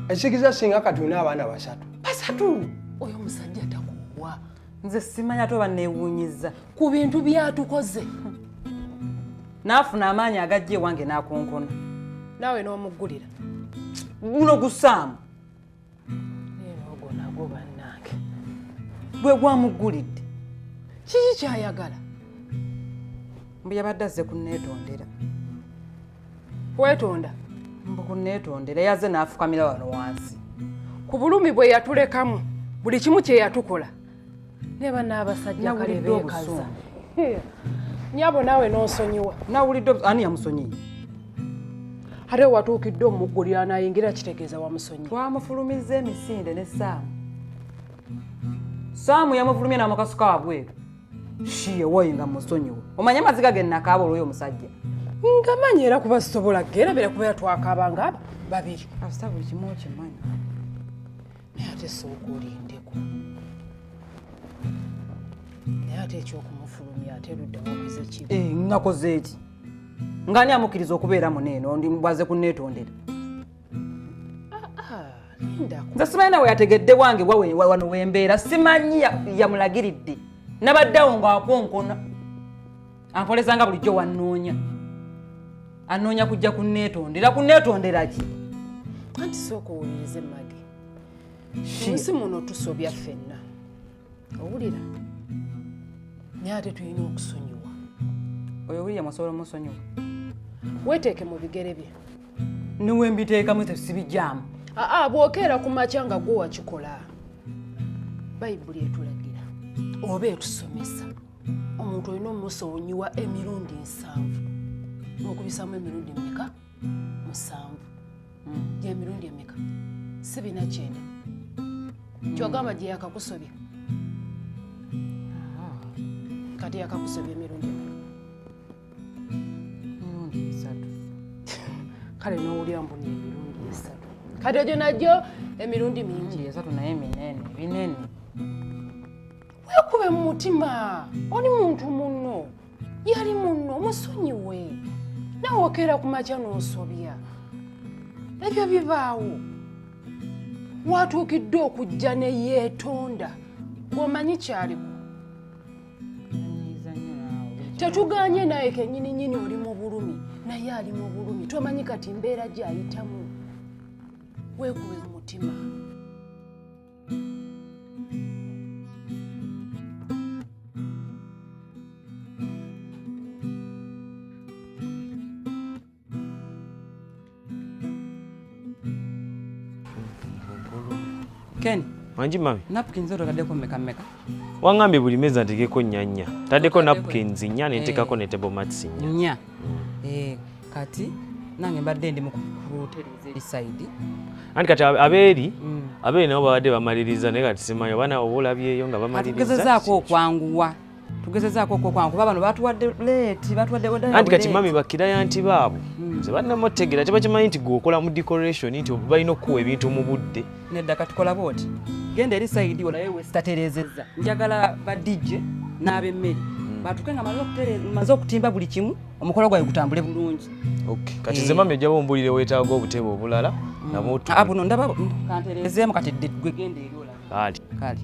esikiza singa katuna abaana 3 oyo omusajja takuwa nze simanya ate oba neewuunyiza ku bintu byatukoze naafuna amaanyi agajja ewange n'akonkona naawe n'omuggulira guno gusaamu ogwo nagwo bannange gwe gwamuggulidde kiki kyayagala mbu yabadde azze kunneetondera wetonda mbu kunneetondera yaze n'afukamira wano wansi ku bulumi bwe yatulekamu buli kimu kye yatukola ne bannaabasajja kale beekaza nyabo naawe n'onsonyiwa nawulidde ani yamusonyiye ate watuukidde omuggulira n'ayingira kitegeeza wamusonyi twamufulumizza emisinde ne saamu yamufulumye n'amakasuka wabweru shiye woyi nga musonyiwe omanye amaziga ge nakaaba olw'oyo omusajja nga manyi era kuba sisobola gerabera kubeera twakaabanga aba babiri asita buli kimu okimanyi naye ate sooka olindeko naye ate ekyokumufulumya ate ludda wakoze kibi nakoze eki ngani amukkiriza okubeera muneeno ndi mubwaze kunneetondera nze simanyi nawe yategedde wange wano wembeera simanyi yamulagiridde nabaddewo ng'akonkona ampolezanga bulijjo wannoonya annoonya kujja kunneetondera ki anti sooka owulirize Magi Nsi muno tusobya ffenna. Owulira? Naye ate tulina okusonyiwa. Oyo William osobola omusonyiwa? Weeteeke mu bigere bye. Niwe mbiteekamu tesibijjaamu. Bw'okeera ku makya nga gwe wakikola. Bayibuli etulagira oba etusomesa omuntu olina omusonyiwa emirundi 7 n'okubisaamu emirundi mmeka? 7. Gy'emirundi emeka? 7 kyogamba gye yakakusobya kati yakakusobya emirundi emeka? Emirundi 3. Kale n'owulira mbu emirundi 3 kati egyo nagyo emirundi mingi 3 naye binene. Weekube mu mutima, oli muntu munno, yali munno, musonyiwe. Nawe okeera ku makya n'osobya. Ebyo bibaawo. Watuukiddwa okujja ne yeetonda. Bw'omanyi kyaliko. Tetuganye naye kennyini oli mu bulumi, naye ali mu bulumi. Tomanyi kati mbeera gy'ayitamu. Weekube mu mutima. Ken, manji mami. Napkins otakaddeko mmeka? Wangambye buli meza nteekeko nnya. Taddeko napkins nnya ne nteekako ne table mats nnya. Kati nange mbadde ndi mu kutereeza eri side. Anti kati abeeri nabo babadde bamaliriza naye kati simanyi oba nawe olabyeyo nga bamaliriza. Tugezezaako okwanguwa. Kuba bano batuwadde late, batuwadde oda. Anti kati mami bakiraya nti baabo. Ze bannamutegeera kye bakimanyi nti gwokola mu decoration nti balina okuwa ebintu mu budde. Nedda kati kola booti. Genda eri side olayo westaterezezza. Njagala ba DJ n'ab'emmere. Batuke nga maze okutimba buli kimu omukolo gwayo gutambule bulungi. Okay. Kati ze mami ojja bombulire weetaaga obutebe obulala namutu. Buno ndaba kanterezeemu kati gwe genda eri olala. Kali.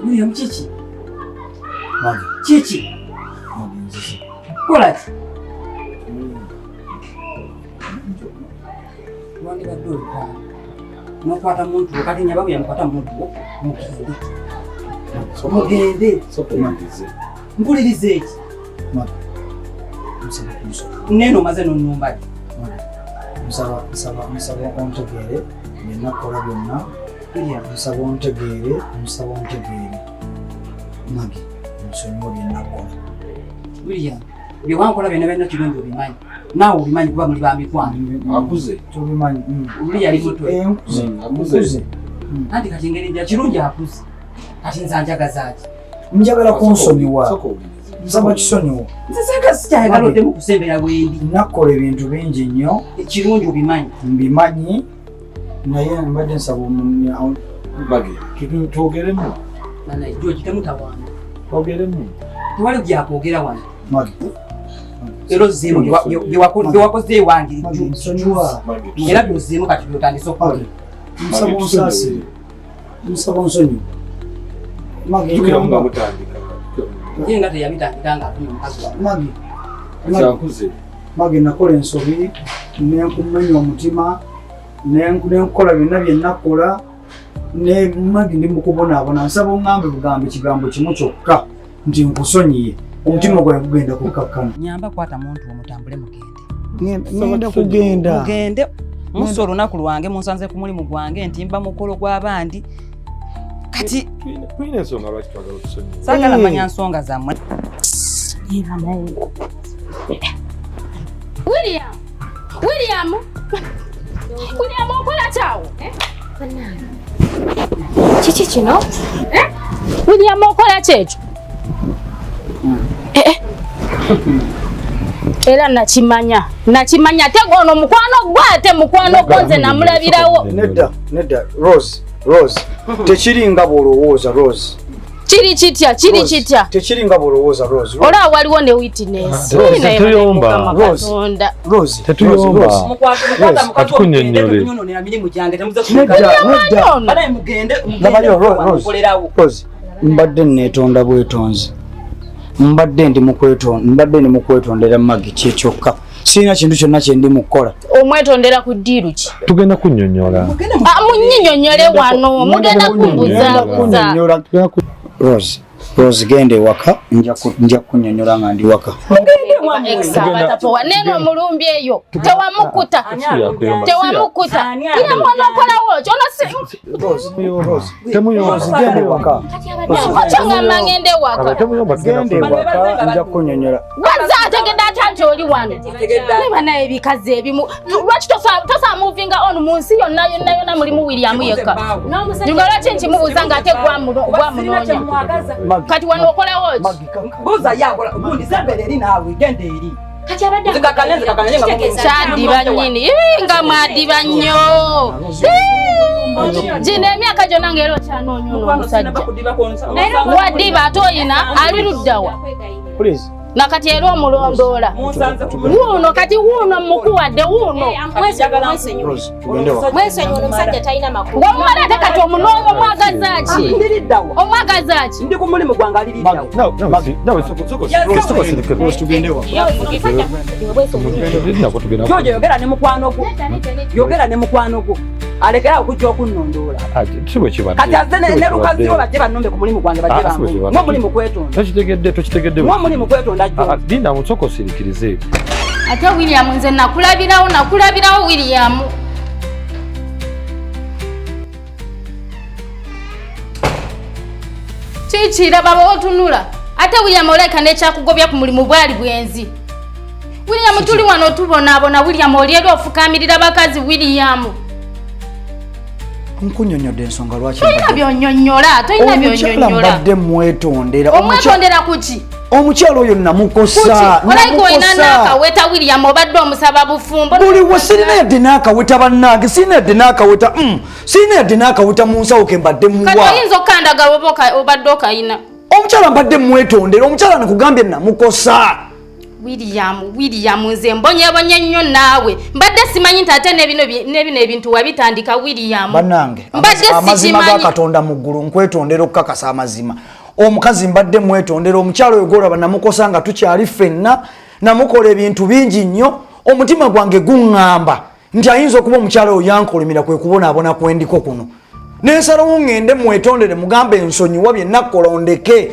William Chichi. Magi. Chichi. Magi nzizi. Kolaki. Wandi badolka. Nokwata muntu kati nyababu yamukwata muntu mukindi. Omugende. Sokumandize. Mpulirize eki. Magi. Neno maze n'onyumba. Musaba ontegeere byennakola byonna. Musaba ontegeere. Magi, nsonyiwa byennakola. William, byewankola byonna kirungi obimanyi. Naawe obimanyi kuba muli bamikwano. Akuze. Tubimanyi. Uli yali mutwe. Akuze. Anti kati engeri nja kirungi akuze. Kati nze njagaza ki? Njagala kunsonyiwa. Nsaba kisonyiwo. Nze sanga sikyayagala oddemu kusembera bwendi. Nakola ebintu bingi nnyo. Ekirungi obimanyi. Mbimanyi. Naye mbadde nsaba Magi, twogeremu. Nana ijjo kitemutawaana. Twogeremu. Tewali gyakwogera wano. Magi. Era ozzeemu byewakoze ewange nsonyiwa. Era byozzeemu kati byotandise okukola. Nsaba onsaasire. Nsaba onsonyiwa. Magi. Tukira nga mutandika. Ye nga teyabitandika nga afunye omukazi wawe. Magi. Kyakuze. Magi nakola ensobi, nenkumenya omutima, nenkola byonna byennakola, ne Magi ndi mukubonaabona. Nsaba oŋŋambe bugambe kigambo kimu kyokka nti nkusonyiye. Omutima gwawe gugenda kukkakkana. Nyamba kwata muntu omutambule mugende. Ngenda kugenda. Mugende. Musa olunaku lwange munsanze ku mulimu gwange ntimba mukolo gw'abandi. Kati tulina ensonga lwaki twagala otusonyiwa. Saagala manya nsonga zammwe. William okola kyawo? Kiki kino? William okola kyekyo? Era nakimanya tegono mukwano gwe ate mukwano gonze namulabirawo. Nedda Rose tekiri nga bw'olowooza Rose. Kiri kitya tekiri nga bwolowooza Rose. Ola waliwo ne witness. Tetuyomba. Rose tetuyomba. Katukunyonyole. Rose mbadde neetonda bwetonzi. Mbadde ndi mukwetondera Maggie kyekyoka. Sina kintu kyonna kye ndi mukola. Omwetondera ku ddiiru ki? Tugenda kunnyonnyola. Munnyinnyonnyole wano mugenda kumbuza. Rose genda ewaka nja kunnyonnyola nga ndi waka. Neno omulumbi eyo tewamukuta. Ira mwana okolawo Rose genda ewaka. Kyongamba ngende waka. Genda ewaka nja kunnyonnyola. Gwaza ategedde atya nti oli wano. Niba naye ebikazi ebimu. Lwaki tosa moving on mu nsi yonna mulimu William yekka. Nga lwaki nkimubuuza ng'ate gwamunoonya. Kati wano okolawo ki? Buuza yakola gundi sembere eri naawe genda eri. Kyadiba nnyini nga mwadiba nnyo. Gino emyaka gyonna ng'era okyanoonya ono omusajja. Wadiba ate oyina ali luddawa. Nakati era omulondoola wuuno kati wuuno mukuwadde wuuno mwesonyiwa omusajja talina makulu wamumala ate kati omunoonya omwagaza ki ndi ku mulimu gwange aliriddawo yogera ne mukwano gwo alekera okujja okunnondoola kati aze ne lukaziwo bajje bannombe ku mulimu gwange bajje bangu mulimu kwetonda mulimu kwetonda Linda mutsoko sirikirize. Ate William nze nakulabirawo William. Kikira baba otunula. Ate William oleka nekyakugobya ku mulimu bwali bwenzi. William tuli wano tubonaabona William oli eri ofukamirira bakazi William. Nkunyonyodde ensonga lwaki. Toyina byonyonyola. Mbadde mwetondera. Omwetondera kuki? Omukyalo oyo namukosa. Olaiko oyina n'akaweta William obadde omusaba bufumbo. Buli we sirina yadde n'akaweta bannange, sirina yadde n'akaweta mu nsawo ke mbadde muwa. Kati oyinza okukandagala obadde okayina. Omukyala mbadde mwetondera, omukyala nakugambye namukosa. William nze mbonyebonye nnyo naawe. Mbadde simanyi nti ate n'ebino ebintu wabitandika William. Bannange, amazima ga Katonda mu ggulu nkwetondera okukakasa amazima. Omukazi mbadde mwetondera, omukyalo oyo gwolaba namukosa nga tukyali ffenna, namukola ebintu bingi nnyo, omutima gwange guŋŋamba nti ayinza okuba omukyalo oyo yankolimira kwe kubonaabona kwendiko kuno. Nensalawo ŋŋende mwetondere mugambe ensonyiwa bye nakola ondeke.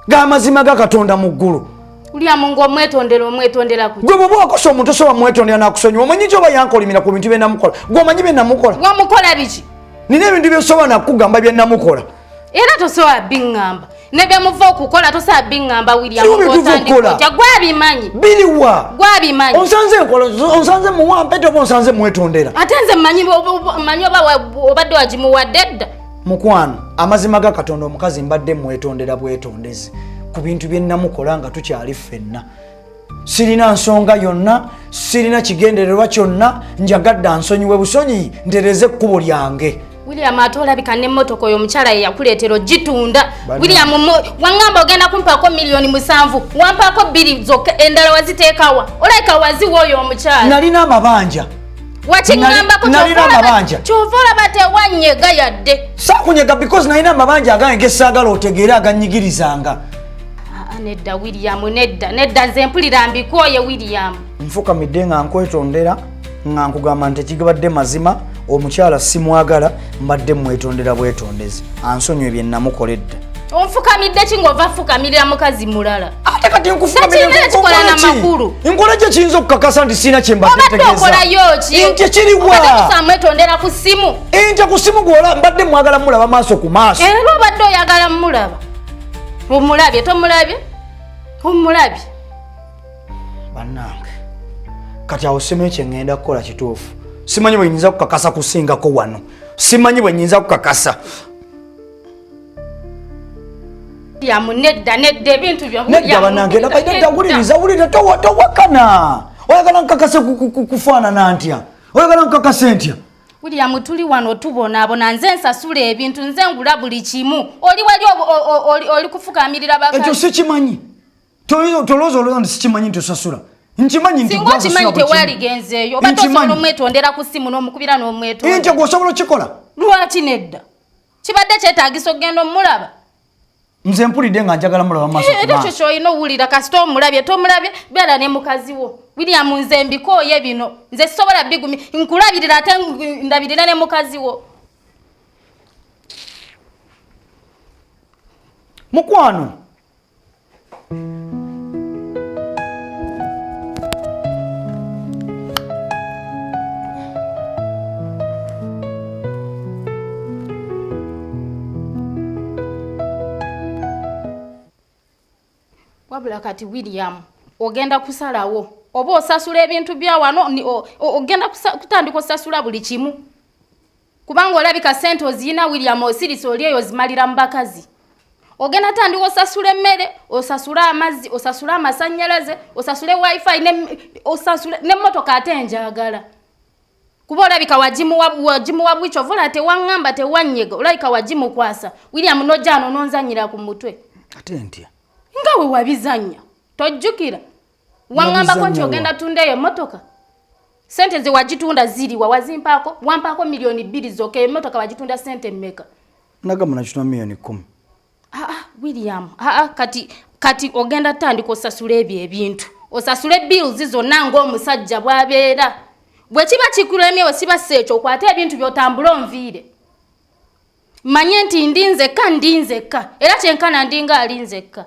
G'amazima ga Katonda mu ggulu. William omwetondera ku. Gwe bw'oba wakosa omuntu osobola mwetondera n'akusonyiwa, omanyi kyoba yankolimira ku bintu bye namukola. Gwe omanyi bye namukola. Wamukola biki? Nina ebintu byosobola nakugamba bye namukola. Era tosobola biŋŋamba. Nebyamuva okukola tosobola biŋŋamba William otandikotya gwabimanyi. Biriwa. Gwabimanyi. Onsanze nkola, onsanze muwampete oba onsanze mwetondera. Ate nze mmanyi oba obadde wagimuwadde dda. Mukwano, amazima ga Katonda omukazi mbadde mwetondera bwetondezi ku bintu bye namukola nga tukyali ffenna. Sirina nsonga yonna, sirina kigendererwa kyonna, njagadde ansonyiwe busonyi ntereze ekkubo lyange. William ate olabika n'emmotoka oyo omukyala ye yakuleetera ogitunda. William wangamba ogenda kumpaako $7,000,000 wampaako 2 zokka endala waziteekawa. Olabika waziwa oyo omukyala. Nalina amabanja. Wakiŋŋambako kyova olaba tewanyega yadde. Saakunyega because nalina amabanja agange gesaagala otegeere aganyigirizanga. Nedda William, nedda nze mpulira mbikooye William. Nfukamidde nga nkwetondera nga nkugamba nti ekigabadde mazima. Omukyala simwagala mbadde mwetondera bwetondezi ansonyiwe bye namukoledde. Onfukamidde ki ng'ova fukamirira mukazi mulala? Ate kati nkufukamirira nkola kye kiyinza okukakasa nti sirina kye mbadde ntegeeza. Obadde okolayo ki? Nti kiriwa. Obadde mwetondera ku ssimu. Nti ku ssimu gwola mbadde mwagala mulaba maaso ku maaso. Era obadde oyagala mulaba. Omulabye tomulabye? Omulabye. Bannange. Kati awo simanyi kye ngenda kukola kituufu. Simanyi bwe nyinza kukakasa kusingako wano. Simanyi bwe nyinza kukakasa. Nedda ebintu byo. Nedda bannange nedda wuliriza towakana. Oyagala nkakase kufaanana ntya? Oyagala nkakase ntya? William tuli wano tubonaabona nze nsasula ebintu nze ngula buli kimu oli wali oli kufukamirira bakazi ekyo sikimanyi tolooza olowooza nti sikimanyi nti osasula nkimanyi nti singa okimanyi tewaligenzeeyo oba tosobola omwetondera ku ssimu n'omukubira n'omwetondera ekyo gwosobola okikola lwaki nedda kibadde kyetaagisa okugenda omulaba nze mpulidde nga njagala mulaba maaso era ekyo kyolina owulira kasita omulabye tomulabye beera ne mukazi wo William nze mbikooye bino nze sisobola bigumi nkulabirira ate ndabirira ne mukazi wo mukwano wabula kati William ogenda kusalawo oba osasula ebintu bya wano ogenda kutandika osasula buli kimu kubanga olabika sente oziyina William osirisa oli eyo zimalira mu bakazi ogenda tandika osasula emmere osasula amazzi osasula amasannyalaze osasule wifi osasule n'emmotoka ate enjagala kuba olabika wagimuwa bwicho vola tewaŋŋamba tewanyega olabika wagimukwasa William nojjano nonzanyira ku mutwe ate ntya ngawe wabizanya tojjukira waŋŋambako nti ogenda tunda eyo emmotoka sente ze wagitunda ziriwa wazimpaako wampaako milioni 2 zokka emmotoka wagitunda sente mmeka nagamba nakitunda milioni 10 William kati ogenda tandika osasula ebyo ebintu osasule bills zonna ng'omusajja bw'abeera bwe kiba kikulemyewo siba seekyo okwate ebintu by'otambula onviire manye nti ndinzekka era kyenkana ndinga alinzekka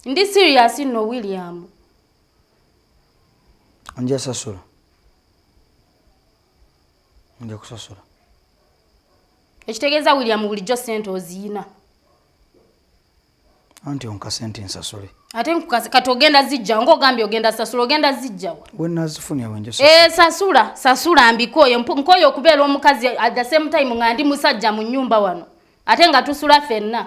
ndi serious no William nja sasula nja kusasula ekitegeeza William bulijjo sente oziyina anti onka sente nsasule ate kati ogenda zijja ng'ogambye ogenda sasula ogenda zijjawa wenazifunye wenje sasula mbikoyo nkoyo okubeera omukazi at the same time nga ndi musajja mu nnyumba wano ate nga tusula ffenna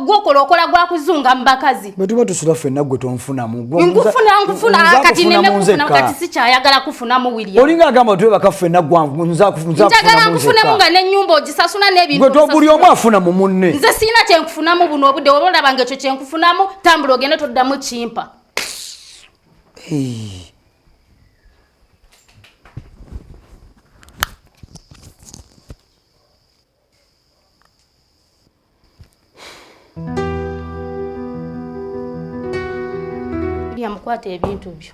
gwokola okola gwakuzunga mu bakazi bwe tuba tusula ffenna gwe tonfunamu nkufuna kati nemekufuna kati sikyayagala kufunamu William olinga agamba tuwe baka ffenna njagala nkufunamu nga n'ennyumba ogisasula n'ebintu gwe buli omu afuna mu munne nze siina kyenkufunamu buno obudde oba olaba nga ekyo kyenkufunamu tambula ogende toddamu kimpa Yamukwata ebintu byo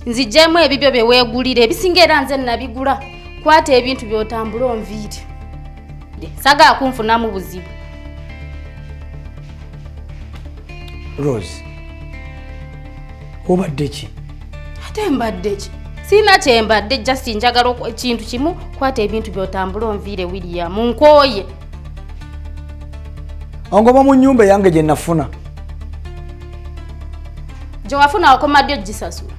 nzijjemu ebibyo bye weegulira ebisinga era nze nabigula kwata ebintu by'otambula onviire saga akunfunamu buzibu Rose obadde ki ate mbadde ki siina kyembadde just njagala ekintu kimu kwata ebintu by'otambula onviire William nkooye ongoba mu nnyumba yange gye nafuna Jowafuna wakomadde gisasula.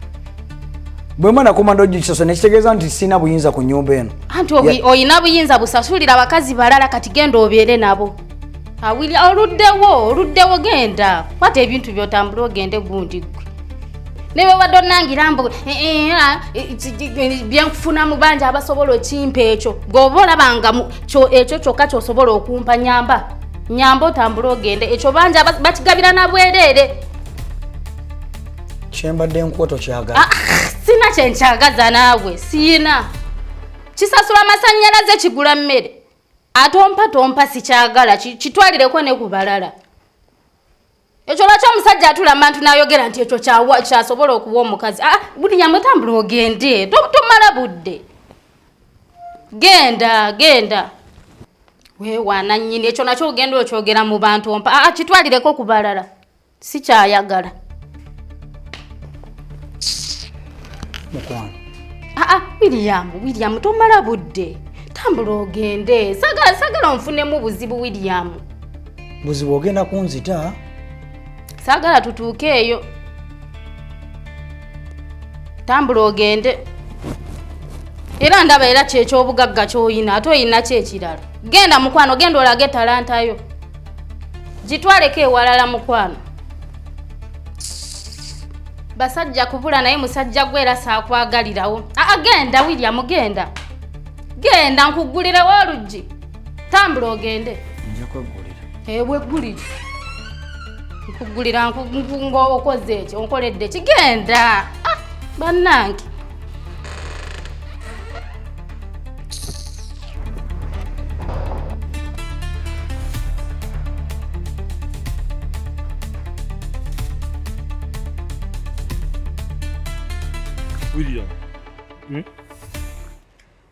Bwe mwana komando gisasula nekitegeeza nti sina buyinza ku nyumba eno. Anti oyina buyinza busasulira abakazi balala kati genda obeere nabo. Awili oluddewo genda. Kwata ebintu by'otambula ogende gundi gwe. Newe wadonangira mbu byenkufuna mu banja abasobola okimpa ekyo. Gwoba olabanga ekyo kyokka ky'osobola okumpa nyamba otambula ogende ekyo banja bakigabira na bwereere. Chembadde nkoto kyagala. Sina kyenkyagaza naawe siina kisasula amasannyalaze kigula mmere tompa sikyagala kitwalireko ne ku balala ekyo lwaki omusajja atula mantu n'ayogera nti ekyo kyasobola okuba omukazi buli nyamutambula ogende tomala budde genda weewaana nnyini ekyo nakyo ogenda okyogera mu bantu ompa kitwalireko ku balala sikyayagala mukwano William tomala budde tambula ogende sagala onfunemu buzibu William buzibu ogenda kunzita sagala tutuuke eyo tambula ogende era ndaba era kyekyobugagga kyoyina ate oyina kyekirala genda mukwano genda olage talantayo gitwaleko ewalala mukwano basajja kubula naye musajja gwera saakwagalirawo. Genda William, genda. Genda nkugulire oluggi. Tambula ogende. Nja kwegulira. Weggulire. Nkugulira nkungo okoze ekyo, onkoledde kigenda. Bannange. William.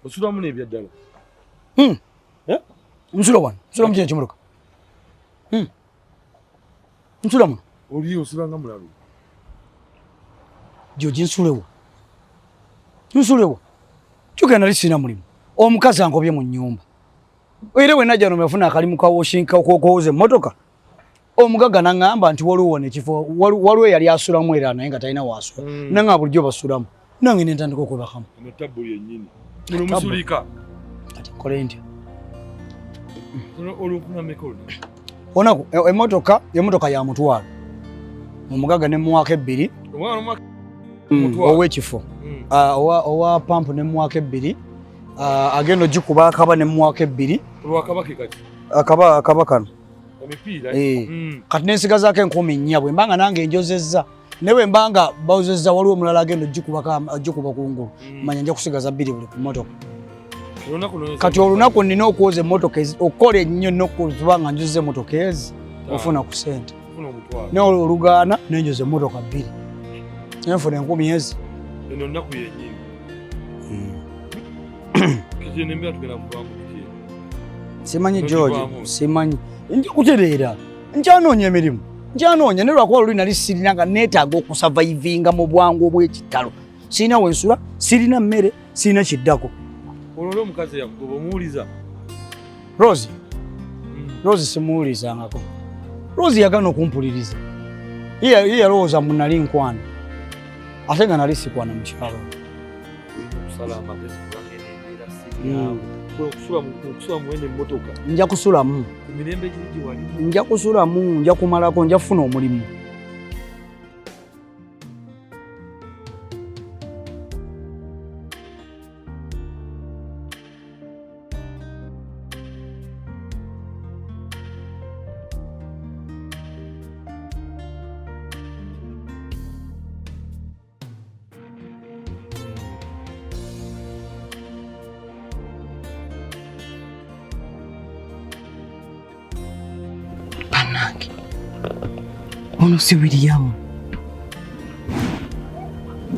Osula mune ebyaddala. Nsula wano. Nsula mu kino ekimotoka. Nsula muno. Oli osula nga mulalu. Joji nsulewo. Nsulewo. Kyogenda lisina mulimu. Omukazi angobye mu nnyumba. Era we najja nomefuna akalimu ka washinka okwoza emmotoka. Omugaga nangamba nti waliwo n'ekifo waliwo yali asulamu era naye nga talina waasula. Nanga bulijjo basulamu. Nange nentandika okwebakamu. Eno tabuli yennyini. Muno musulika. Kati nkole ntya? Olufuna mekolo. Onako emmotoka ya mutwalo. Omugaga ne muwaka 2. Ow'ekifo. Owa pampu ne muwaka 2. Agenda ogikuba akaba ne muwaka 2. Olwakabake kati. Akaba kano. Emipiira. Kati nensigazaako 4,000 bwe mbanga nange njozezza. Newe mbanga bawuzezza waliwo omulala agenda ogikuba kungulu. Manya nja kusigaza 2 buli ku mmotoka. Kati olunaku nina okwoza emmotoka okola ennyo nokubanga njuze emmotoka ezi ofuna ku ssente. Ne olugaana nenjoza emmotoka 2. Nenfuna 10,000 ezi. Eno nnaku yennyini. Kije nembea tugenda kuvamu kije. Simanyi George, simanyi. Nja kutereera. Nkyanoonya emirimu. Nkyanoonya ne lwakuba luli nali sirina nga neetaaga okusurvivinga mu bwangu obw'ekitalo. Sirina wensula, sirina mmere, sirina kiddako. Olwo omukazi yakugoba omuwuliza. Rose. Rose simuwulizangako. Rose yagana okumpuliriza. Ye yalowooza mu nali nkwano. Ate nga nali sikwana mu kyalo. Salama besi kulange n'embeera siri. Okusula muwende emmotoka. Nja kusulamu. Emirembe giri wali. Nja kusulamu, nja kumalako, nja kufuna omulimu. Ono si William.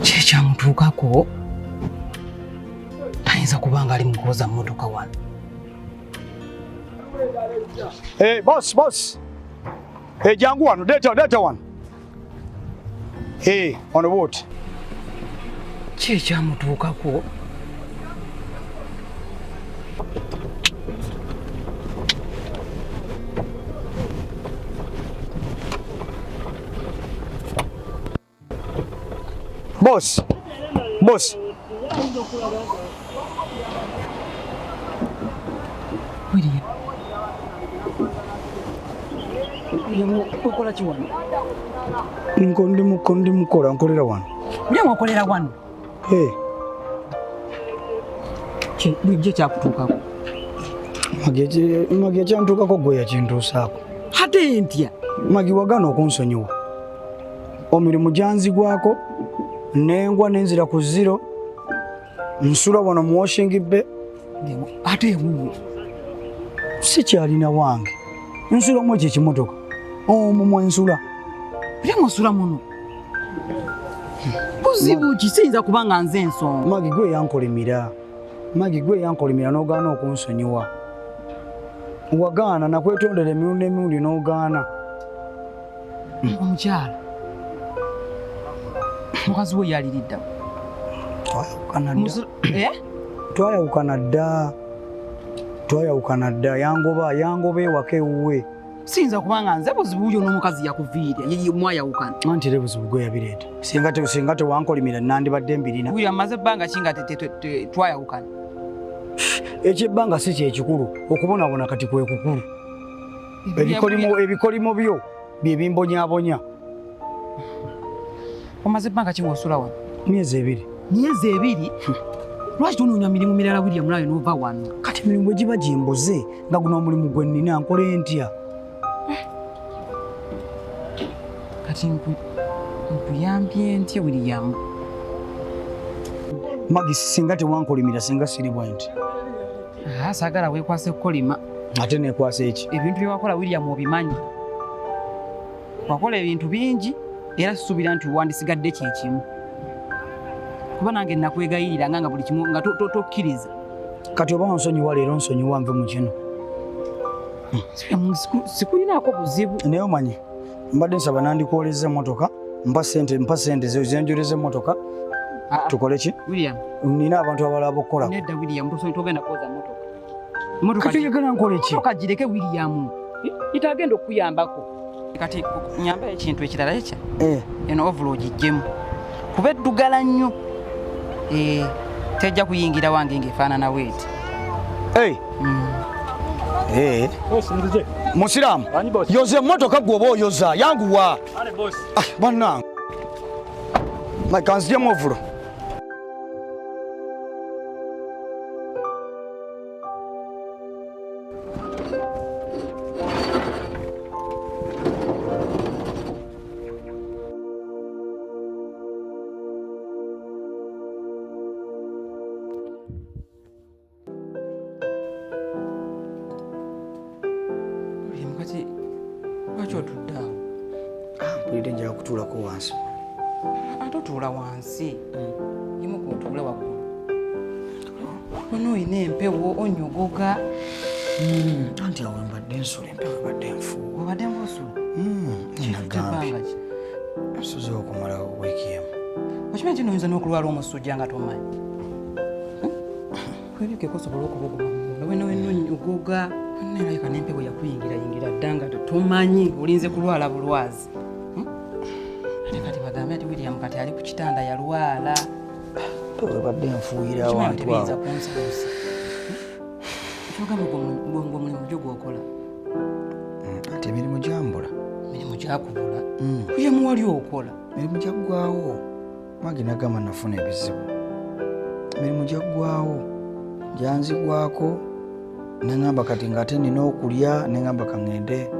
Kyekyamutuukako tayinza kubanga ali mukuwoza mmotoka wano. Hey, boss. Hey, jangu wano, data wano. Hey, on the boat. Kyekyamutuukako Boss. William, ukola ki wano? Ndi mukola nkolera wano. William okolera wano? Bw'ijje kyakutuukako. Magi ekyantuukako gwe yakintuusaako. Ate ntya? Magi wagana okunsonyiwa. Omirimu gyanzigwako. Nengwa nenzira ku 0. Nsula wano mu washing bay. Ate ebuwe. Si kyalina wange. Nsula mu ekyo ekimotoka. Omumwe nsula. William osula muno. Buzibu kisiyinza kubanga nze ensonga. Magi gwe yankolimira n'ogaana okunsonyiwa. Wagaana nakwetondera emirundi n'ogaana. Omukyala. Mukazi we yaliridda. Twayawukana dda. Yangoba ewaka ewuwe. Siyinza kubanga nze buzibu yo n'omukazi yakuviira ye mwayawukana. Anti era buzibu gwe yabireeta. Singa tewankolimira nandibadde mbirina. William amaze ebbanga ki nga twayawukana? Ekyebbanga si kyekikulu. Okubonabona kati kwe kukulu. Ebikolimo byo bye bimbonyaabonya. omaze ebbanga ki w'osula wano? Myezi 2. Myezi 2? Lwaki tonoonya mirimu mirala William nawe n'ova wano? Kati emirimu bwe giba gimbuze nga guno omulimu gwe nnina nkole ntya? Kati nkuyambye ntya William? Magi singa tewankolimira singa siri bwenti. Saagala weekwase kukolima. Ate neekwasa eki? Ebintu bye wakola William obimanyi. Wakola ebintu bingi era suubira nti wandisigadde kyekimu. Kuba nange nakwegayirira nga buli kimu nga tokkiriza. Kati oba nsonyiwa leero nsonyiwa nve mu kino. Sikulinaako buzibu. Naye omanyi mbadde nsaba nandikooleza emmotoka mpa sente zenjoleza emmotoka tukole ki? William. Nina abantu abalala b'okukolako. Nedda William togenda kwoza mmotoka. Kati oyagala nkole ki? Okagireke William. Itagenda okuyambako. Kati nyamba ekintu ekirala ekya. Eno ovulo ogiggyemu. Kuba eddugala nnyo. Tejja kuyingira wange ng'efaanana weeti. Musiraamu yoza emmotoka gw'oba oyoza yanguwa. Bannange kanzijemu ovulo. Lwaki otudde awo? Mpulidde njala kutuulako wansi. Ate otuula wansi. Yimuka otuule waggulu. Wano oyina empewo onyogoga. Anti awo mbadde nsula empewo ebadde nfuuwa. Obadde ng'osula? Nagambye. Nsuze okumala wiiki emu. Okimanyi nti noyinza n'okulwala omusujja nga tomanyi? Kwebikeko osobola okubuguma munda wena wenonyogoga. Nerabika n'empewo yakuyingira dda nga tomanyi olinze kulwala bulwazi. Ate kati bagambe ati William kati ali ku kitanda yalwala. Ebadde nfuuyira awantu awo. Tebiyinza kunsabusa. Ekyogambe gwe mulimu gyo gwokola. Ati emirimu gyambula. Emirimu gyakubula. William wali okola. Emirimu gyaggwawo. Magi nagamba nafuna ebizibu. Emirimu gyaggwawo. Gyanzigwako. Nengamba kati ngate nina okulya nengamba kaŋŋende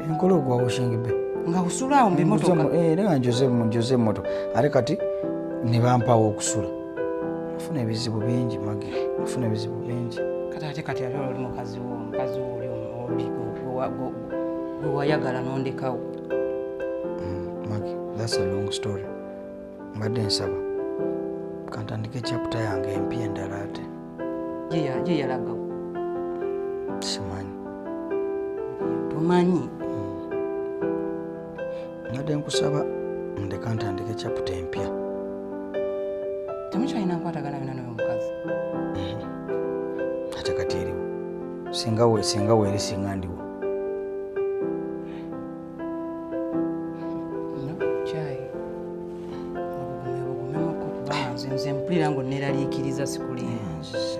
enkola ogwawo shingibe nga usulawo mmotoka nenga njoze emmotoka ate kati ne bampawo okusula. Nafuna ebizibu bingi Magi, nafuna ebizibu bingi. Kati ate oli mukazi oli gwe wayagala n'ondekawo. Magi, that's a long story. Mbadde nsaba kantandike chapter yange empya endala ate. Gye yalagawo? Simanyi. Tomanyi? Ngadde nkusaba ndeka ntandike chapter empya. Temukyalina nkwatagana byonna n'oyo omukazi? Ate kati eriwo singa weeri singa ndiwo. Kyayi obugumemuko kubanga nze mpulira ngo neeraliikiriza sikulinzi.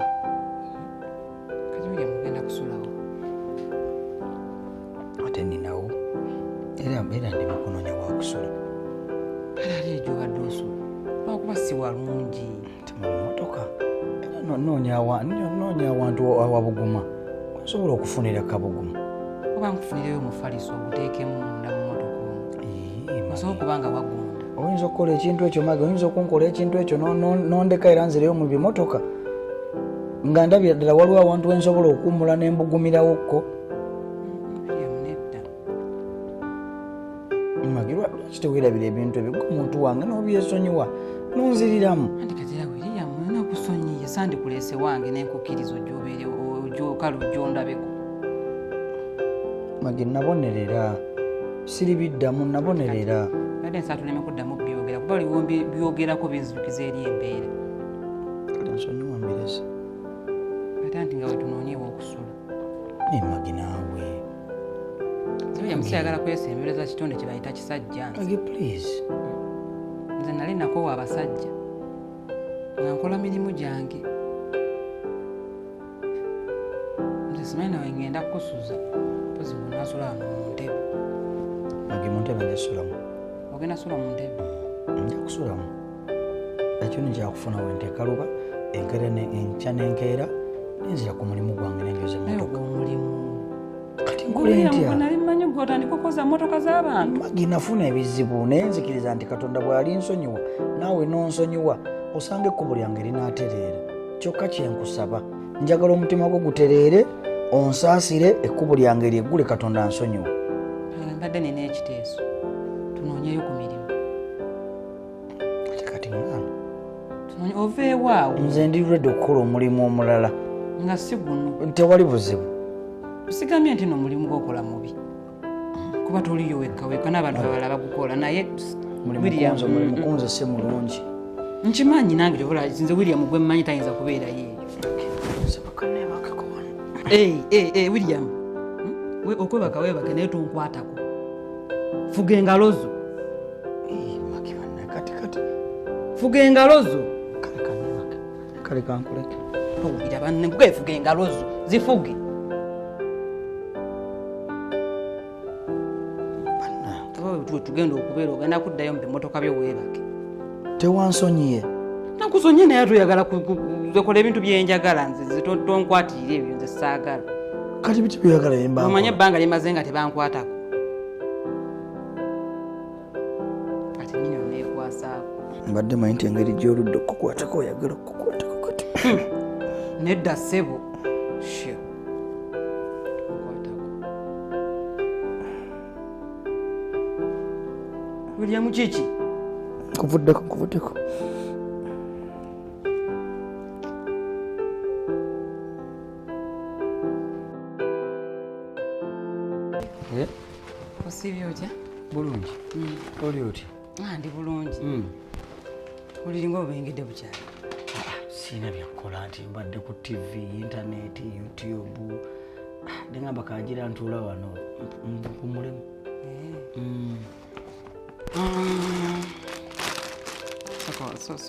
Kati William mugenda kusulawo? Ate ninawo era ndi mukunoonya wakusula. Kale ali egyo obadde osula lwakuba si walungi. Mmotoka era noonya awantu awabuguma nsobola okufunira kabuguma. Oba nkufunireyo omufaliso oguteekemu munda mu mmotoka omwo osobola okuba nga wagunda. Oyinza okukola ekintu ekyo Magi, oyinza okunkola ekintu ekyo nondeka era nzireyo mu bimotoka nga ndabira ddala waliwo awantu wensobola okuwummula nembugumirawokko. Magi, lwaki teweerabira ebintu ebyo? Gwe muntu wange n'obyesonyiwa nonziriramu. Andi kati era William olina kusonyiye sandikuleese wange n'enkukkirizo gyokale gyondabeko. Magi, nabonerera siribiddamu, nabonerera. Badde nsa tuleme kuddamu byogera kuba waliwo byogerako binzijukiza eri embeera. Kale nsonyiwa mbirese. Ate anti nga wetunoonyeewo okusula. Magi naawe. William siyagala kwesembereza kitonde kye bayita kisajja. Magi, please. Nze nali nakoowa abasajja nga nkola mirimu gyange. Nze simanyi nawe ngenda kukusuza mpozi bw'onaasula wano mu ntebe. Magi, mu ntebe ngesulamu. Ogenda sula mu ntebe? nja kusulamu ekyo njakufuna wenteekaluba enkere enkya n'enkeera nenzira ku mulimu gwange nenjoza emmotoka. Kati nkole ntya? Nali mmanyi gw'otandika okukoza mmotoka z'abantu. Magi nafuna ebizibu naye nzikiriza nti Katonda bw'ali nsonyiwa naawe n'onsonyiwa osanga ekkubo lyange linaatereera. Kyokka kyenkusaba njagala omutima gwo gutereere onsaasire ekkubo lyange lyeggule Katonda ansonyiwa. Mbadde nina ekiteeso tunoonyeyo ku mirimu. Kati mwana oveewaawo. Nze ndi ready okukola omulimu omulala nga si guno. Tewali buzibu. Sigamye nti n'omulimu gw'okola mubi kuba toliyo wekka n'abantu abalala bagukola naye mulimu kunze si mulungi. Nkimanyi nange gyobola nze William gwe mmanyi tayinza kubeera yeeyo. William okwebaka weebake naye tonkwatako. Fuga engalo zo. Fuga engalo zo. Kale kankuleke. Owulira banne gwe fuga engalo zo zifuge. Tugenda okubeera ogenda kuddayo mu bimotoka byo weebake. Tewansonyiye. Nakusonye naye toyagala zekola ebintu byenjagala nze tonkwatirira ebyo nze saagala. Kati biti byoyagala yemba. Omanye ebbanga limaze nga tebankwatako. Kati nyine oneekwasaako. Mbadde manyi nti engeri gy'oludde okukwatako oyagala okukwatako kati. Nedda ssebo. William kiki? Nkuvuddeko. Osibye otya? Bulungi. Oli otya? Ndi bulungi. Oliringa obengedde bukyali. Siina byakukola nti mbadde ku TV, internet, YouTube. Ndengamba kagira ntuula wano mpumulemu.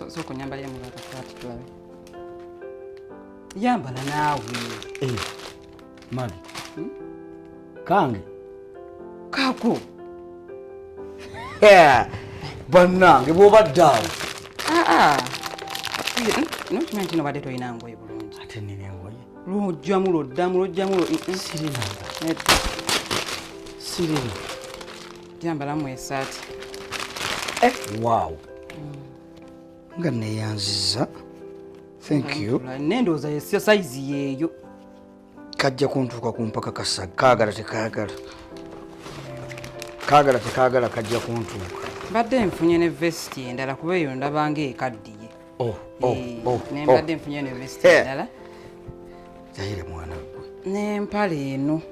Soko nyambala ya mulaka kati tulabe. Yambala naawe. Magi. Kange. Kako. Bannange bw'obaddawo. Nokimanyi kino badde tolina ngoye bulungi. Ate nina engoye. Lwojjamu lwoddamu. Sirina. Sirina. Yambalamu esaati. Wow. Nga neyanziza. Thank you. Nendooza yesiyo sayizi yeeyo. Kajja kuntuuka ku mpaka kasaga. Kaagala tekaagala. Kaagala tekaagala kajja kuntuuka. Mbadde nfunye ne vesti endala kuba eyo ndabanga ekaddiye. Mbadde nfunye ne vesti endala. Yayire mwana gwe. N'empale eno.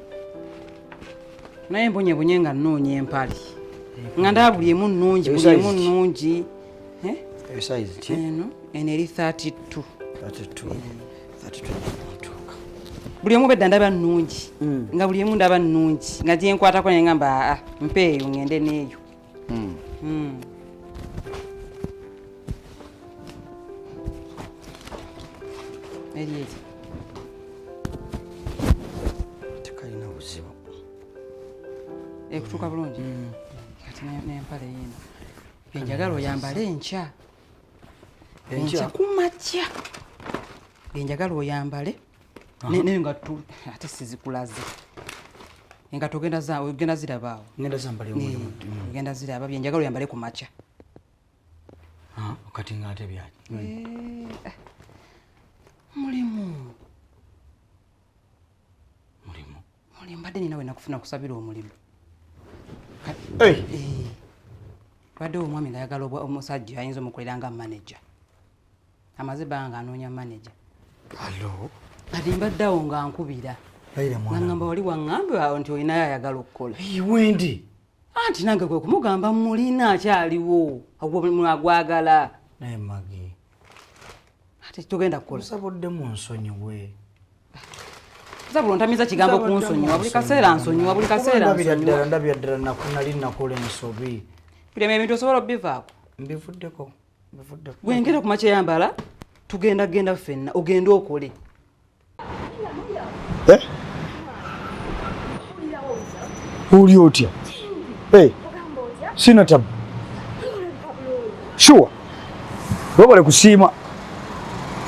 Naye mbonyebonye nga nnoonya empale. Nga ndaba buli emu nnungi, buli emu nnungi. Size ki? Eno eri 32. 32. Buli emu bedda ndaba nnungi. Nga buli emu ndaba nnungi. Nga gyenkwatako naye ngamba mpe eyo ngende n'eyo. Eri eki. Tekalina buzibu. Ekutuuka bulungi. Kati n'empale yino. Byenjagala oyambale enkya. Enkya kumakya. Byenjagala oyambale. N'engatto ate sizikulaze. Engatto ogenda ziraba awo. Ngenda zambale omulimu. Ogenda ziraba byenjagala oyambale ku makya. Kati ng'ate byaki. Mulimu mbadde nina we nakufuna kusabira omulimu. Badde omwami ng'ayagala omusajja ayinza omukolera nga manager. Amaze ebbanga ng'anoonya manager. Kati mbadde awo nga nkubira. Nangamba wali waŋŋambe awo nti olinayo ayagala okukola. Wendi. Anti nange kwe kumugamba mulina akyaliwo agwagala. Naye Magi. Ate tugenda kukola. Nsabudde mu nsonyiwe. Zabula ontamiza kigambo ku nsonyiwa. Buli kaseera nsonyiwa, buli kaseera nsonyiwa. Ndabira ddala nali nakola ensobi. Birema ebintu osobola obivaako. Mbivuddeko. Bwengera ku makya yambala, tugenda ffenna, ogenda okole. Uli otya? Sina tabu. sure wabale kusiima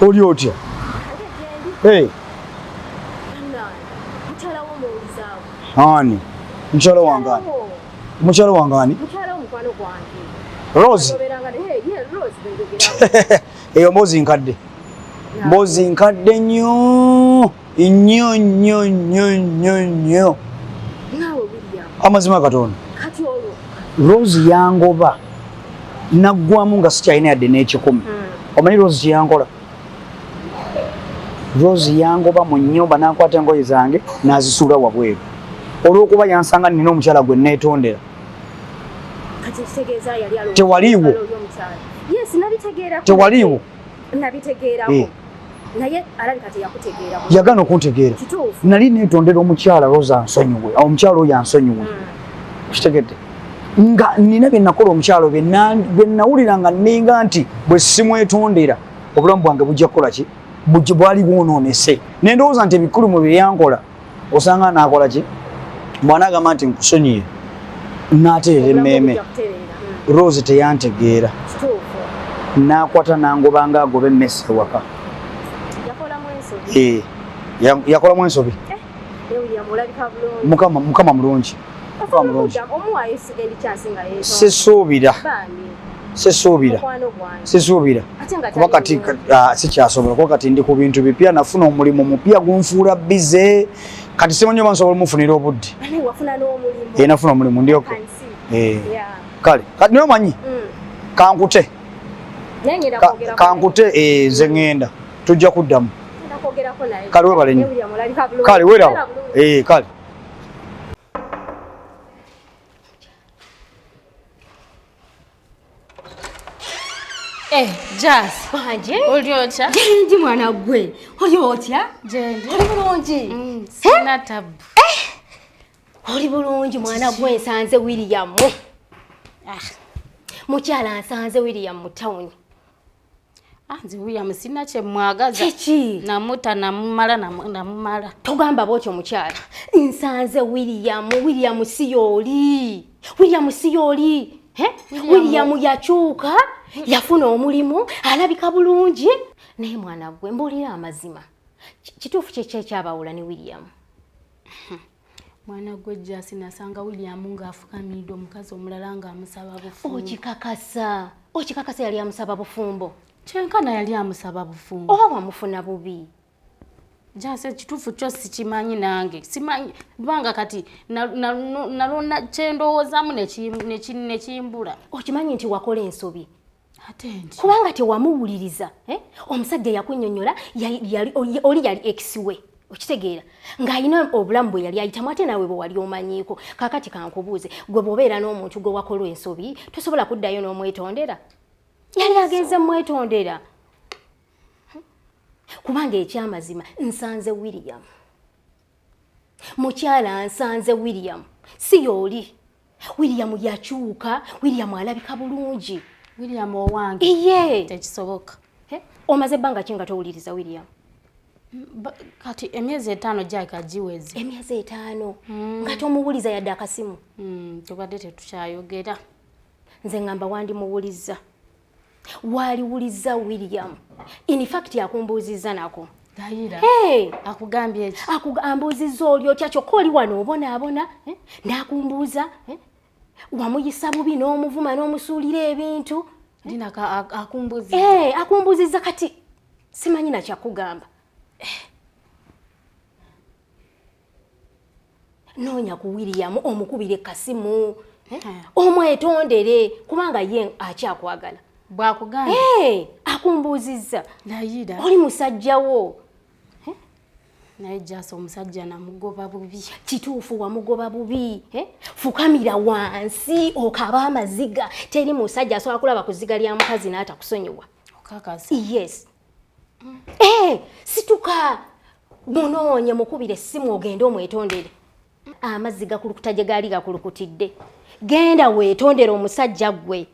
oli otya ani mukyala wangani mukyala wangani Rose eyo mbozi nkadde nnyo amazima Katonda Rose yangoba naggwamu nga sikyalina yadde n'ekikumi omanyi Rose kyeyankola Rose yangoba mu nnyumba n'ankwata engoye zange n'azisuula wabweru olw'okuba yansanga nina omukyala gwe neetondera tewaliiwo yagana okuntegeera nali neetondera omukyala Rose ansonyiwe omukyala oyo ansonyiwe kitegedde nga nina bye nakola omukyalo bye nawulira nga ninga nti bwe simwetondera obulamu bwange bujja kukola ki bwali bwonoonese ne ndowooza nti ebikulu mu bye yankola osanga naakola ki bwana agamba nti nkusonyiye n'ateerera emmeeme Rose teyantegeera n'akwata n'angoba nga agoba emmese ewaka yakolamu ensobi mukama mulungi sesuubira kuba kati sikyasobola kuba kati ndi ku bintu bipya nafuna omulimu mupya gunfuula bize kati simanyi oba nsobola omufunira obudde nafuna omulimu ndioke kale kati naye omanyi kankute nze ŋŋenda tujja kuddamu kale webale nnyo kale weeraba kale Jazz. Banje? Oli otya? Jendi mwana gwe. Oli otya? Jendi. Oli bulungi. Sina tabu. Oli bulungi mwana gwe nsanze William. Mukyala nsanze William mu town. Nze William sina kye mwagaza. Kiki? Namuta namumala. Togamba bw'otyo mukyala. Nsanze William siyoli. William yakyuka. Yafuna omulimu alabika bulungi naye mwana gwe mbuulira amazima kituufu kyabawula ne William mwana gwe Jasi nasanga William ng'afukamidde omukazi omulala ng'amusaba bufumbo okikakasa yali amusaba bufumbo kyenkana yali amusaba bufumbo oba wamufuna bubi Jasi kituufu kyo sikimanyi nange simanyi kubanga kati nalona kyendowoozamu nekimbula okimanyi nti wakola ensobi Atenti. Kubanga tewamuwuliriza omusajja yakunnyonnyola oli yali ex we okitegeera ng'alina obulamu bwe yali ayitamu ate naawe bwe wali omanyiiko kakati kankubuuze gwe bw'obeera n'omuntu gwe wakola ensobi tosobola kuddayo n'omwetondera yali agenze mwetondera kubanga ekyamazima nsanze William mukyala nsanze William si y'oli William yakyuka William alabika bulungi William owange iye tekisoboka omaze ebbanga ki nga towuliriza William kati emyezi 5 gyaka giweze emyezi 5 nga tomuwuliza yadde akasimu tubadde tetukyayogera nze ngamba wandimuwuliza waliwuliza William in fact akumbuuzizza nako Dayira akugambye eki ambuuzizza oli otya kyokka oli wano obonaabona n'akumbuuza wamuyisa bubi n'omuvuma n'omusuulira ebintu akumbuuzizza kati simanyi nakyakugamba noonya ku William omukubire kasimu omwetondere kubanga ye akyakwagala bwakugamba akumbuuzizza Dayira oli musajjawo naye Jasi omusajja namugoba bubi kituufu wamugoba bubi fukamira wansi okaba amaziga teri musajja asobola kulaba ku ziga lya mukazi n'atakusonyiwa okakasa yes situka munoonye mukubire essimu ogende omwetondere amaziga kulukuta gye gaali gakulukutidde genda weetondere omusajja gwe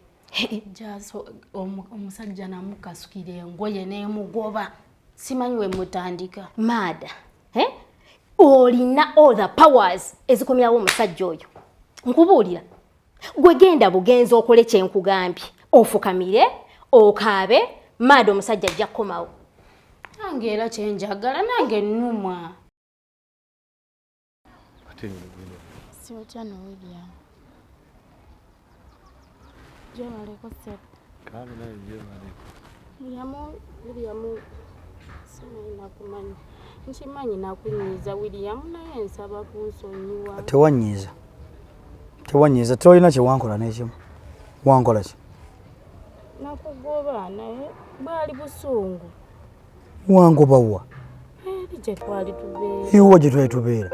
Jasi omusajja namukasukira engoye n'emugoba simanyi we mutandika mada olina all the powers ezikomyawo omusajja oyo nkubuulira gwe genda bugenzi okole kyenkugambye ofukamire okaabe maado omusajja ajja kukomawo. Nange era kyenjagala nange nnumwa. Siotya no William. Jemaleko sep. Kale naye jemaleko. William simanyi nakumanyi. Nkimanyi nakunyiiza William naye nsaba kunsonyiwa. Tewanyiiza tolina kyewankola n'ekimu. Wankola ki? Nakugoba naye bwali busungu. Wangoba wa? Gye twali tubeera. Ewa gye twali tubeera.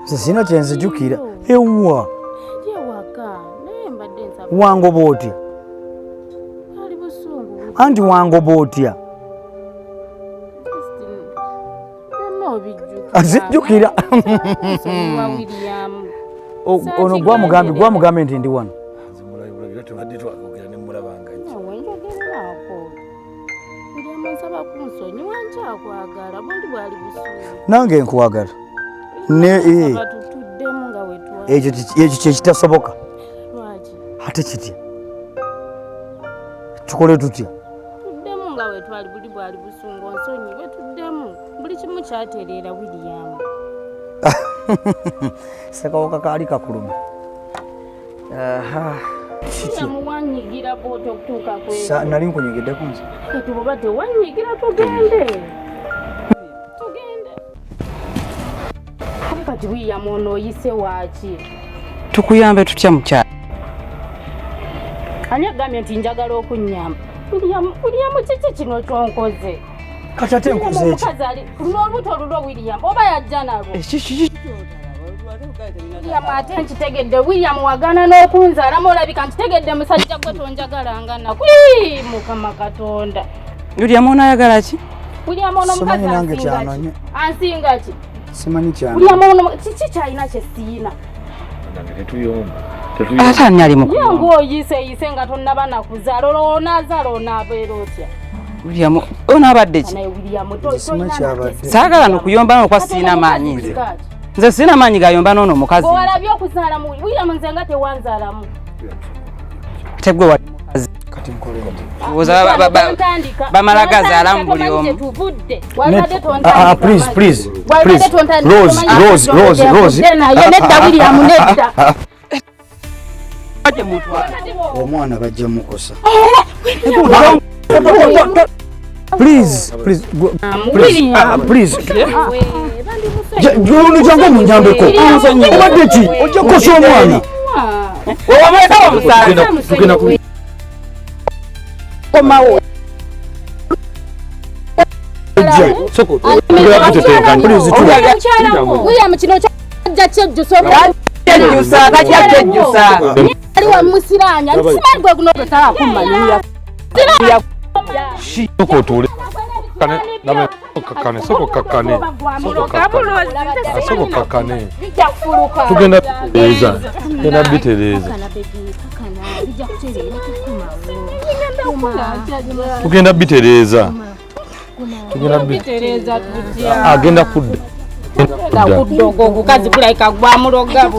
Sina kyenzijukira. Ewa. Gyewaka naye mbadde nsaba. Wangoba otya? Bwali busungu. Anti wangoba otya? Azijukira. Ono gwamugambe nti ndi wano. Nange nkwagala. Ekyo kyekitasoboka. Ate kitya? Tukole tutya? Tuddemu nga wetwali buli bwali busungu onsonyiwe tuddemu. Buli kimu kyatereera William. Sekawoka kaali kakuluma. Wanyigira bw'otyo okutuuka kwe. Nali nkunyigiddeko nze. Kati bw'oba tewanyigira tugende. Kati William ono oyise waaki? Tukuyambe tutya mukyala? Ani agambye nti njagala okunnyamba? William kiki kino kyonkoze? Kati ate nkoze eki? N'olubuto lulo William oba yajja nalwo. William ate nkitegedde. William wagana n'okunzaalamu olabika nkitegedde musajja gwe tonjagalanga naku. Mukama Katonda. William ono ayagala ki? William ono mukazi ansinga ki? Simanyi kyano. William ono kiki kyalina kye siina? Ate ani ali mu yango oyise nga tonnaba nakuzaala olwo onaazaala onaabeera otya? William ono abadde ki? Saagala n'okuyomba n'okwa siina maanyi nze. Nze siina maanyi gayomba n'ono omukazi. Bw'olabye okuzaalamu William nze nga tewanzaalamu. Ate gwe wali mukazi. Kati nkole nti. Bamala gazaalamu buli omu. Please. Rose. Nedda William nedda. Omwana bajja mukosa. Please. Jangu munyambeko. Obadde ki? Ojja kukosa omwana. Komawo. William kino kyajja kyejjusa ali wa musiranya nsimanyi gwe guno totala kumanya soko kakane tugenda bitereza agenda kudda kudda okukazi kulayika gwamuloga